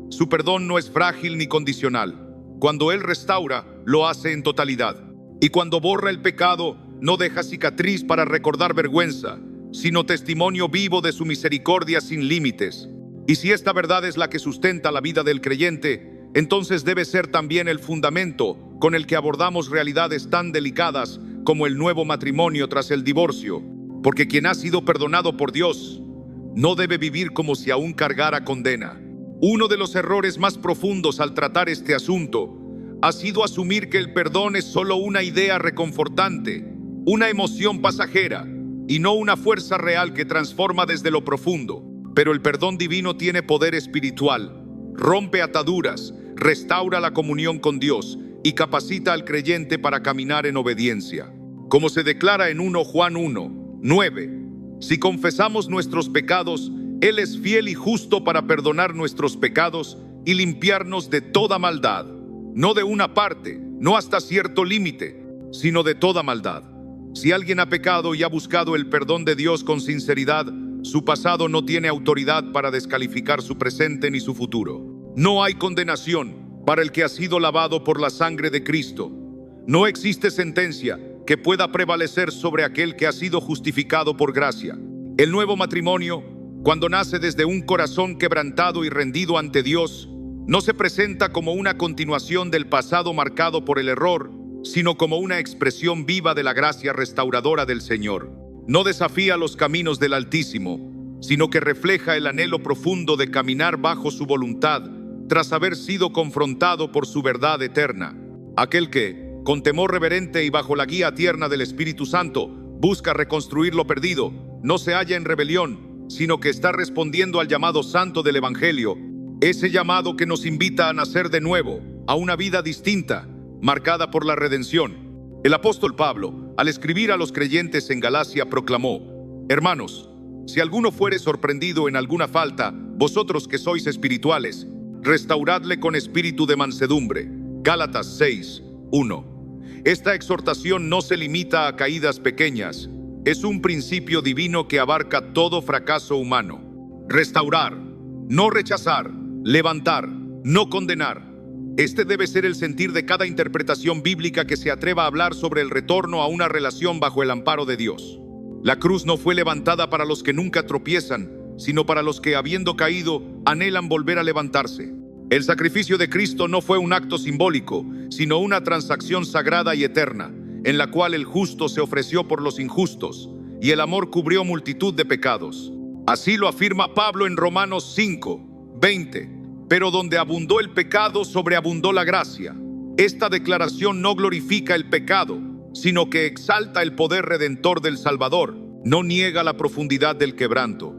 Su perdón no es frágil ni condicional. Cuando Él restaura, lo hace en totalidad. Y cuando borra el pecado, no deja cicatriz para recordar vergüenza, sino testimonio vivo de su misericordia sin límites. Y si esta verdad es la que sustenta la vida del creyente, entonces debe ser también el fundamento con el que abordamos realidades tan delicadas como el nuevo matrimonio tras el divorcio. Porque quien ha sido perdonado por Dios no debe vivir como si aún cargara condena. Uno de los errores más profundos al tratar este asunto ha sido asumir que el perdón es solo una idea reconfortante, una emoción pasajera y no una fuerza real que transforma desde lo profundo. Pero el perdón divino tiene poder espiritual, rompe ataduras, restaura la comunión con Dios y capacita al creyente para caminar en obediencia. Como se declara en 1 Juan 1:9, si confesamos nuestros pecados, Él es fiel y justo para perdonar nuestros pecados y limpiarnos de toda maldad. No de una parte, no hasta cierto límite, sino de toda maldad. Si alguien ha pecado y ha buscado el perdón de Dios con sinceridad, su pasado no tiene autoridad para descalificar su presente ni su futuro. No hay condenación para el que ha sido lavado por la sangre de Cristo. No existe sentencia que pueda prevalecer sobre aquel que ha sido justificado por gracia. El nuevo matrimonio, cuando nace desde un corazón quebrantado y rendido ante Dios, no se presenta como una continuación del pasado marcado por el error, sino como una expresión viva de la gracia restauradora del Señor. No desafía los caminos del Altísimo, sino que refleja el anhelo profundo de caminar bajo su voluntad, tras haber sido confrontado por su verdad eterna. Aquel que, con temor reverente y bajo la guía tierna del Espíritu Santo, busca reconstruir lo perdido, no se halla en rebelión, sino que está respondiendo al llamado santo del Evangelio, ese llamado que nos invita a nacer de nuevo, a una vida distinta, marcada por la redención. El apóstol Pablo, al escribir a los creyentes en Galacia, proclamó: Hermanos, si alguno fuere sorprendido en alguna falta, vosotros que sois espirituales, restauradle con espíritu de mansedumbre. Gálatas 6:1. Esta exhortación no se limita a caídas pequeñas, es un principio divino que abarca todo fracaso humano. restaurar, no rechazar, levantar, no condenar. Este debe ser el sentir de cada interpretación bíblica que se atreva a hablar sobre el retorno a una relación bajo el amparo de Dios. La cruz no fue levantada para los que nunca tropiezan, sino para los que, habiendo caído, anhelan volver a levantarse. El sacrificio de Cristo no fue un acto simbólico, sino una transacción sagrada y eterna, en la cual el justo se ofreció por los injustos, y el amor cubrió multitud de pecados. Así lo afirma Pablo en Romanos 5:20. Pero donde abundó el pecado, sobreabundó la gracia. Esta declaración no glorifica el pecado, sino que exalta el poder redentor del Salvador. No niega la profundidad del quebranto,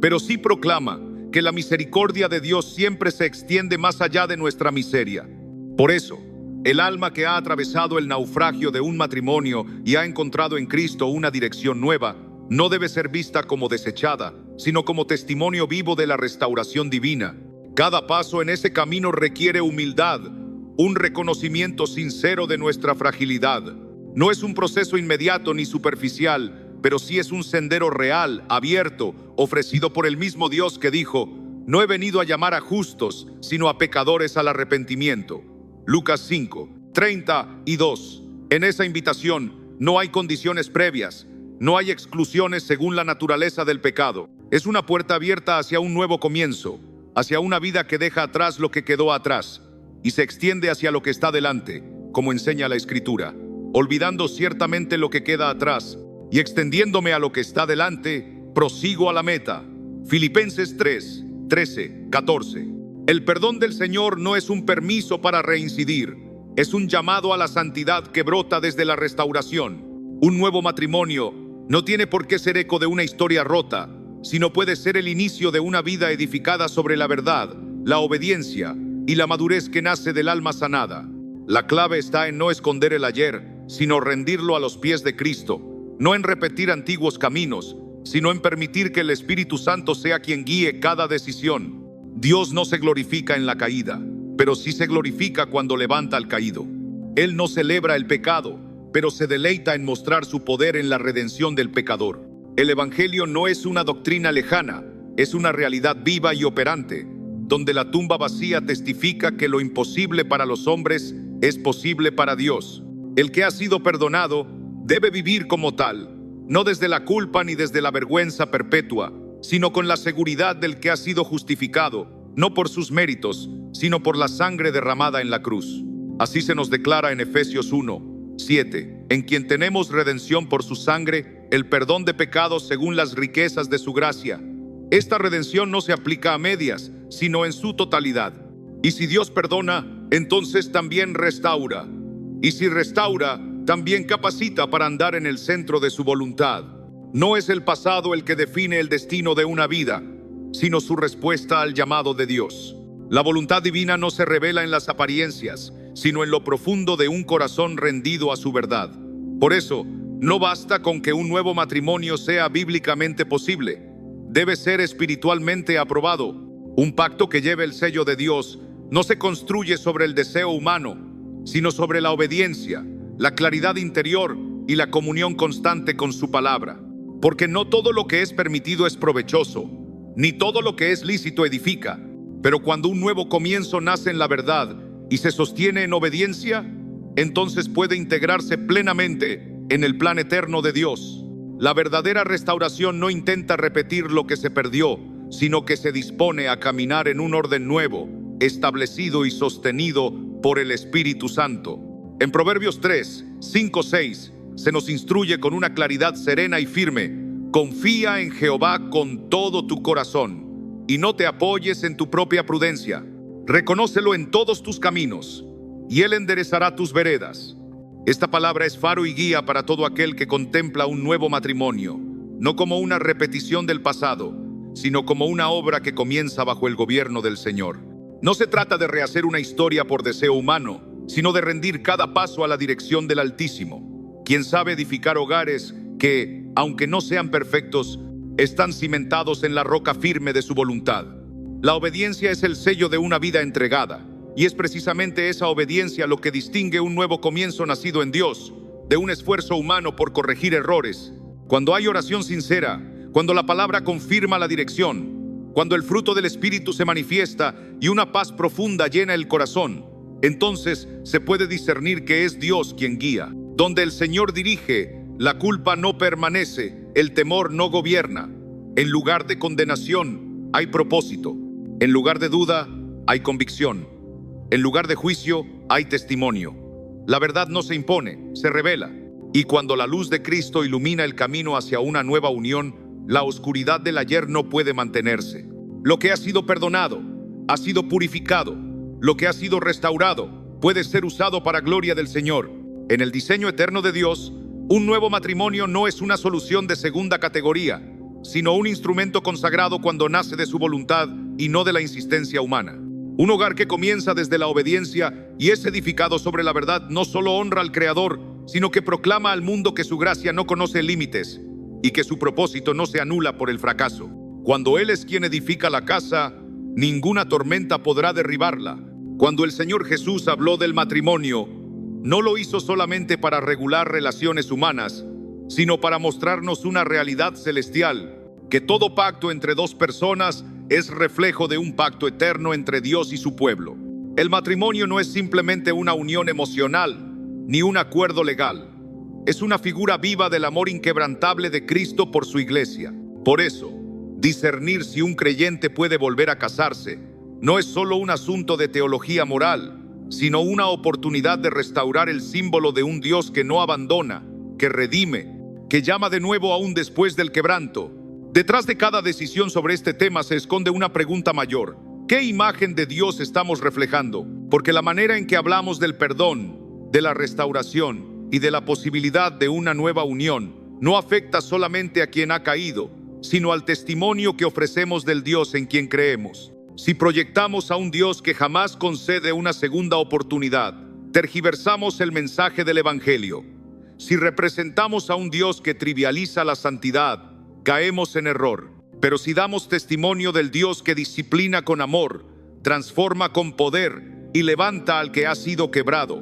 pero sí proclama que la misericordia de Dios siempre se extiende más allá de nuestra miseria. Por eso, el alma que ha atravesado el naufragio de un matrimonio y ha encontrado en Cristo una dirección nueva, no debe ser vista como desechada, sino como testimonio vivo de la restauración divina. Cada paso en ese camino requiere humildad, un reconocimiento sincero de nuestra fragilidad. No es un proceso inmediato ni superficial, pero sí es un sendero real, abierto, ofrecido por el mismo Dios que dijo: no he venido a llamar a justos, sino a pecadores al arrepentimiento. Lucas 5:32. En esa invitación no hay condiciones previas, no hay exclusiones según la naturaleza del pecado. Es una puerta abierta hacia un nuevo comienzo, hacia una vida que deja atrás lo que quedó atrás y se extiende hacia lo que está delante, como enseña la Escritura, olvidando ciertamente lo que queda atrás y extendiéndome a lo que está delante, prosigo a la meta. Filipenses 3:13-14. El perdón del Señor no es un permiso para reincidir, es un llamado a la santidad que brota desde la restauración. Un nuevo matrimonio no tiene por qué ser eco de una historia rota, sino puede ser el inicio de una vida edificada sobre la verdad, la obediencia y la madurez que nace del alma sanada. La clave está en no esconder el ayer, sino rendirlo a los pies de Cristo, no en repetir antiguos caminos, sino en permitir que el Espíritu Santo sea quien guíe cada decisión. Dios no se glorifica en la caída, pero sí se glorifica cuando levanta al caído. Él no celebra el pecado, pero se deleita en mostrar su poder en la redención del pecador. El Evangelio no es una doctrina lejana, es una realidad viva y operante, donde la tumba vacía testifica que lo imposible para los hombres es posible para Dios. El que ha sido perdonado debe vivir como tal, no desde la culpa ni desde la vergüenza perpetua, sino con la seguridad del que ha sido justificado, no por sus méritos, sino por la sangre derramada en la cruz. Así se nos declara en Efesios 1:7, en quien tenemos redención por su sangre, el perdón de pecados según las riquezas de su gracia. Esta redención no se aplica a medias, sino en su totalidad. Y si Dios perdona, entonces también restaura. Y si restaura, también capacita para andar en el centro de su voluntad. No es el pasado el que define el destino de una vida, sino su respuesta al llamado de Dios. La voluntad divina no se revela en las apariencias, sino en lo profundo de un corazón rendido a su verdad. Por eso, no basta con que un nuevo matrimonio sea bíblicamente posible. Debe ser espiritualmente aprobado. Un pacto que lleve el sello de Dios no se construye sobre el deseo humano, sino sobre la obediencia, la claridad interior y la comunión constante con su palabra. Porque no todo lo que es permitido es provechoso, ni todo lo que es lícito edifica. Pero cuando un nuevo comienzo nace en la verdad y se sostiene en obediencia, entonces puede integrarse plenamente en el plan eterno de Dios. La verdadera restauración no intenta repetir lo que se perdió, sino que se dispone a caminar en un orden nuevo, establecido y sostenido por el Espíritu Santo. En Proverbios 3:5-6 se nos instruye con una claridad serena y firme: confía en Jehová con todo tu corazón y no te apoyes en tu propia prudencia. Reconócelo en todos tus caminos y Él enderezará tus veredas. Esta palabra es faro y guía para todo aquel que contempla un nuevo matrimonio, no como una repetición del pasado, sino como una obra que comienza bajo el gobierno del Señor. No se trata de rehacer una historia por deseo humano, sino de rendir cada paso a la dirección del Altísimo, quien sabe edificar hogares que, aunque no sean perfectos, están cimentados en la roca firme de su voluntad. La obediencia es el sello de una vida entregada, y es precisamente esa obediencia lo que distingue un nuevo comienzo nacido en Dios de un esfuerzo humano por corregir errores. Cuando hay oración sincera, cuando la palabra confirma la dirección, Cuando el fruto del Espíritu se manifiesta y una paz profunda llena el corazón, entonces se puede discernir que es Dios quien guía. Donde el Señor dirige, la culpa no permanece, el temor no gobierna. En lugar de condenación, hay propósito. En lugar de duda, hay convicción. En lugar de juicio, hay testimonio. La verdad no se impone, se revela. Y cuando la luz de Cristo ilumina el camino hacia una nueva unión, la oscuridad del ayer no puede mantenerse. Lo que ha sido perdonado, ha sido purificado. Lo que ha sido restaurado, puede ser usado para gloria del Señor. En el diseño eterno de Dios, un nuevo matrimonio no es una solución de segunda categoría, sino un instrumento consagrado cuando nace de su voluntad y no de la insistencia humana. Un hogar que comienza desde la obediencia y es edificado sobre la verdad no solo honra al Creador, sino que proclama al mundo que su gracia no conoce límites y que su propósito no se anula por el fracaso. Cuando Él es quien edifica la casa, ninguna tormenta podrá derribarla. Cuando el Señor Jesús habló del matrimonio, no lo hizo solamente para regular relaciones humanas, sino para mostrarnos una realidad celestial, que todo pacto entre dos personas es reflejo de un pacto eterno entre Dios y su pueblo. El matrimonio no es simplemente una unión emocional, ni un acuerdo legal. Es una figura viva del amor inquebrantable de Cristo por su iglesia. Por eso, discernir si un creyente puede volver a casarse no es solo un asunto de teología moral, sino una oportunidad de restaurar el símbolo de un Dios que no abandona, que redime, que llama de nuevo aún después del quebranto. Detrás de cada decisión sobre este tema se esconde una pregunta mayor. ¿Qué imagen de Dios estamos reflejando? Porque la manera en que hablamos del perdón, de la restauración y de la posibilidad de una nueva unión no afecta solamente a quien ha caído, sino al testimonio que ofrecemos del Dios en quien creemos. Si proyectamos a un Dios que jamás concede una segunda oportunidad, tergiversamos el mensaje del Evangelio. Si representamos a un Dios que trivializa la santidad, caemos en error. Pero si damos testimonio del Dios que disciplina con amor, transforma con poder y levanta al que ha sido quebrado,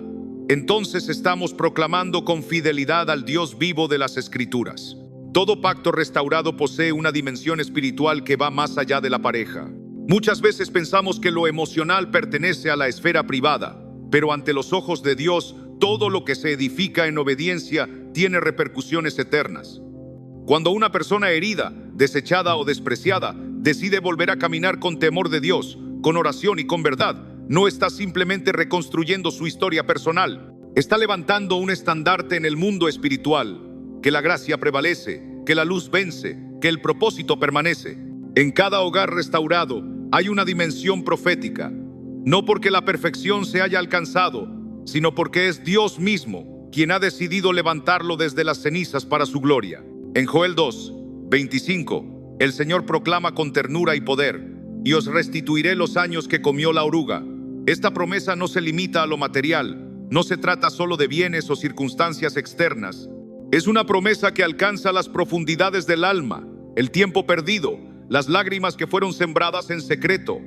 entonces estamos proclamando con fidelidad al Dios vivo de las Escrituras. Todo pacto restaurado posee una dimensión espiritual que va más allá de la pareja. Muchas veces pensamos que lo emocional pertenece a la esfera privada, pero ante los ojos de Dios, todo lo que se edifica en obediencia tiene repercusiones eternas. Cuando una persona herida, desechada o despreciada decide volver a caminar con temor de Dios, con oración y con verdad, no está simplemente reconstruyendo su historia personal, está levantando un estandarte en el mundo espiritual, que la gracia prevalece, que la luz vence, que el propósito permanece. En cada hogar restaurado hay una dimensión profética, no porque la perfección se haya alcanzado, sino porque es Dios mismo quien ha decidido levantarlo desde las cenizas para su gloria. En Joel 2:25, el Señor proclama con ternura y poder: y os restituiré los años que comió la oruga. Esta promesa no se limita a lo material, no se trata solo de bienes o circunstancias externas. Es una promesa que alcanza las profundidades del alma, el tiempo perdido, las lágrimas que fueron sembradas en secreto,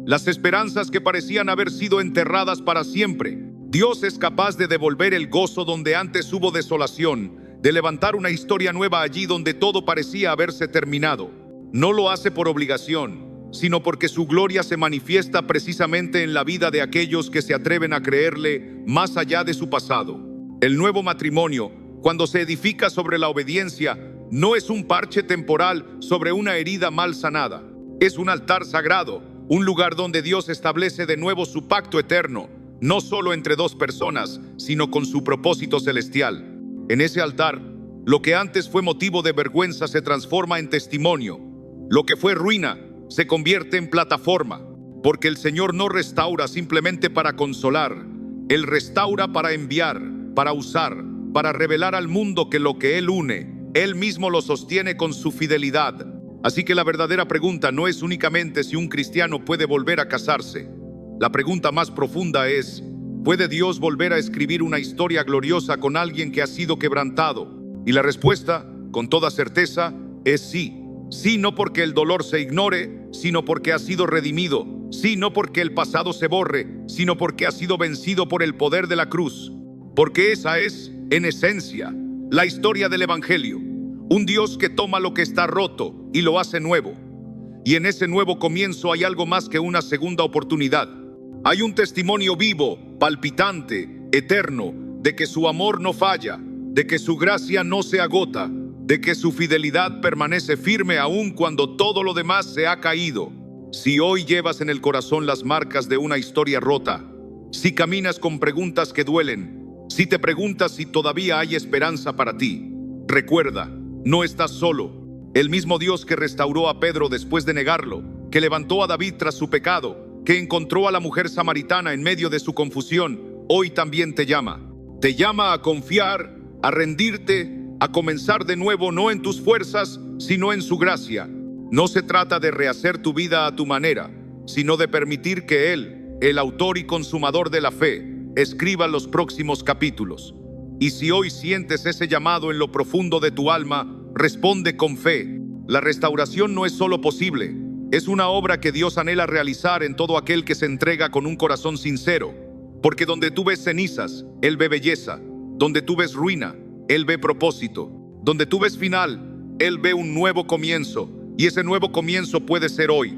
las esperanzas que parecían haber sido enterradas para siempre. Dios es capaz de devolver el gozo donde antes hubo desolación, de levantar una historia nueva allí donde todo parecía haberse terminado. No lo hace por obligación, sino porque su gloria se manifiesta precisamente en la vida de aquellos que se atreven a creerle más allá de su pasado. El nuevo matrimonio, cuando se edifica sobre la obediencia, no es un parche temporal sobre una herida mal sanada. Es un altar sagrado, un lugar donde Dios establece de nuevo su pacto eterno, no solo entre dos personas, sino con su propósito celestial. En ese altar, lo que antes fue motivo de vergüenza se transforma en testimonio. Lo que fue ruina se convierte en plataforma, porque el Señor no restaura simplemente para consolar. Él restaura para enviar, para usar, para revelar al mundo que lo que Él une, Él mismo lo sostiene con su fidelidad. Así que la verdadera pregunta no es únicamente si un cristiano puede volver a casarse. La pregunta más profunda es: ¿puede Dios volver a escribir una historia gloriosa con alguien que ha sido quebrantado? Y la respuesta, con toda certeza, es sí. Sí, no porque el dolor se ignore, sino porque ha sido redimido. Sí, no porque el pasado se borre, sino porque ha sido vencido por el poder de la cruz. Porque esa es, en esencia, la historia del Evangelio. Un Dios que toma lo que está roto y lo hace nuevo. Y en ese nuevo comienzo hay algo más que una segunda oportunidad. Hay un testimonio vivo, palpitante, eterno, de que su amor no falla, de que su gracia no se agota, de que su fidelidad permanece firme aún cuando todo lo demás se ha caído. Si hoy llevas en el corazón las marcas de una historia rota, si caminas con preguntas que duelen, si te preguntas si todavía hay esperanza para ti, recuerda, no estás solo. El mismo Dios que restauró a Pedro después de negarlo, que levantó a David tras su pecado, que encontró a la mujer samaritana en medio de su confusión, hoy también te llama. Te llama a confiar, a rendirte, a comenzar de nuevo no en tus fuerzas, sino en su gracia. No se trata de rehacer tu vida a tu manera, sino de permitir que Él, el autor y consumador de la fe, escriba los próximos capítulos. Y si hoy sientes ese llamado en lo profundo de tu alma, responde con fe. La restauración no es solo posible, es una obra que Dios anhela realizar en todo aquel que se entrega con un corazón sincero. Porque donde tú ves cenizas, Él ve belleza. Donde tú ves ruina, Él ve propósito. Donde tú ves final, Él ve un nuevo comienzo. Y ese nuevo comienzo puede ser hoy.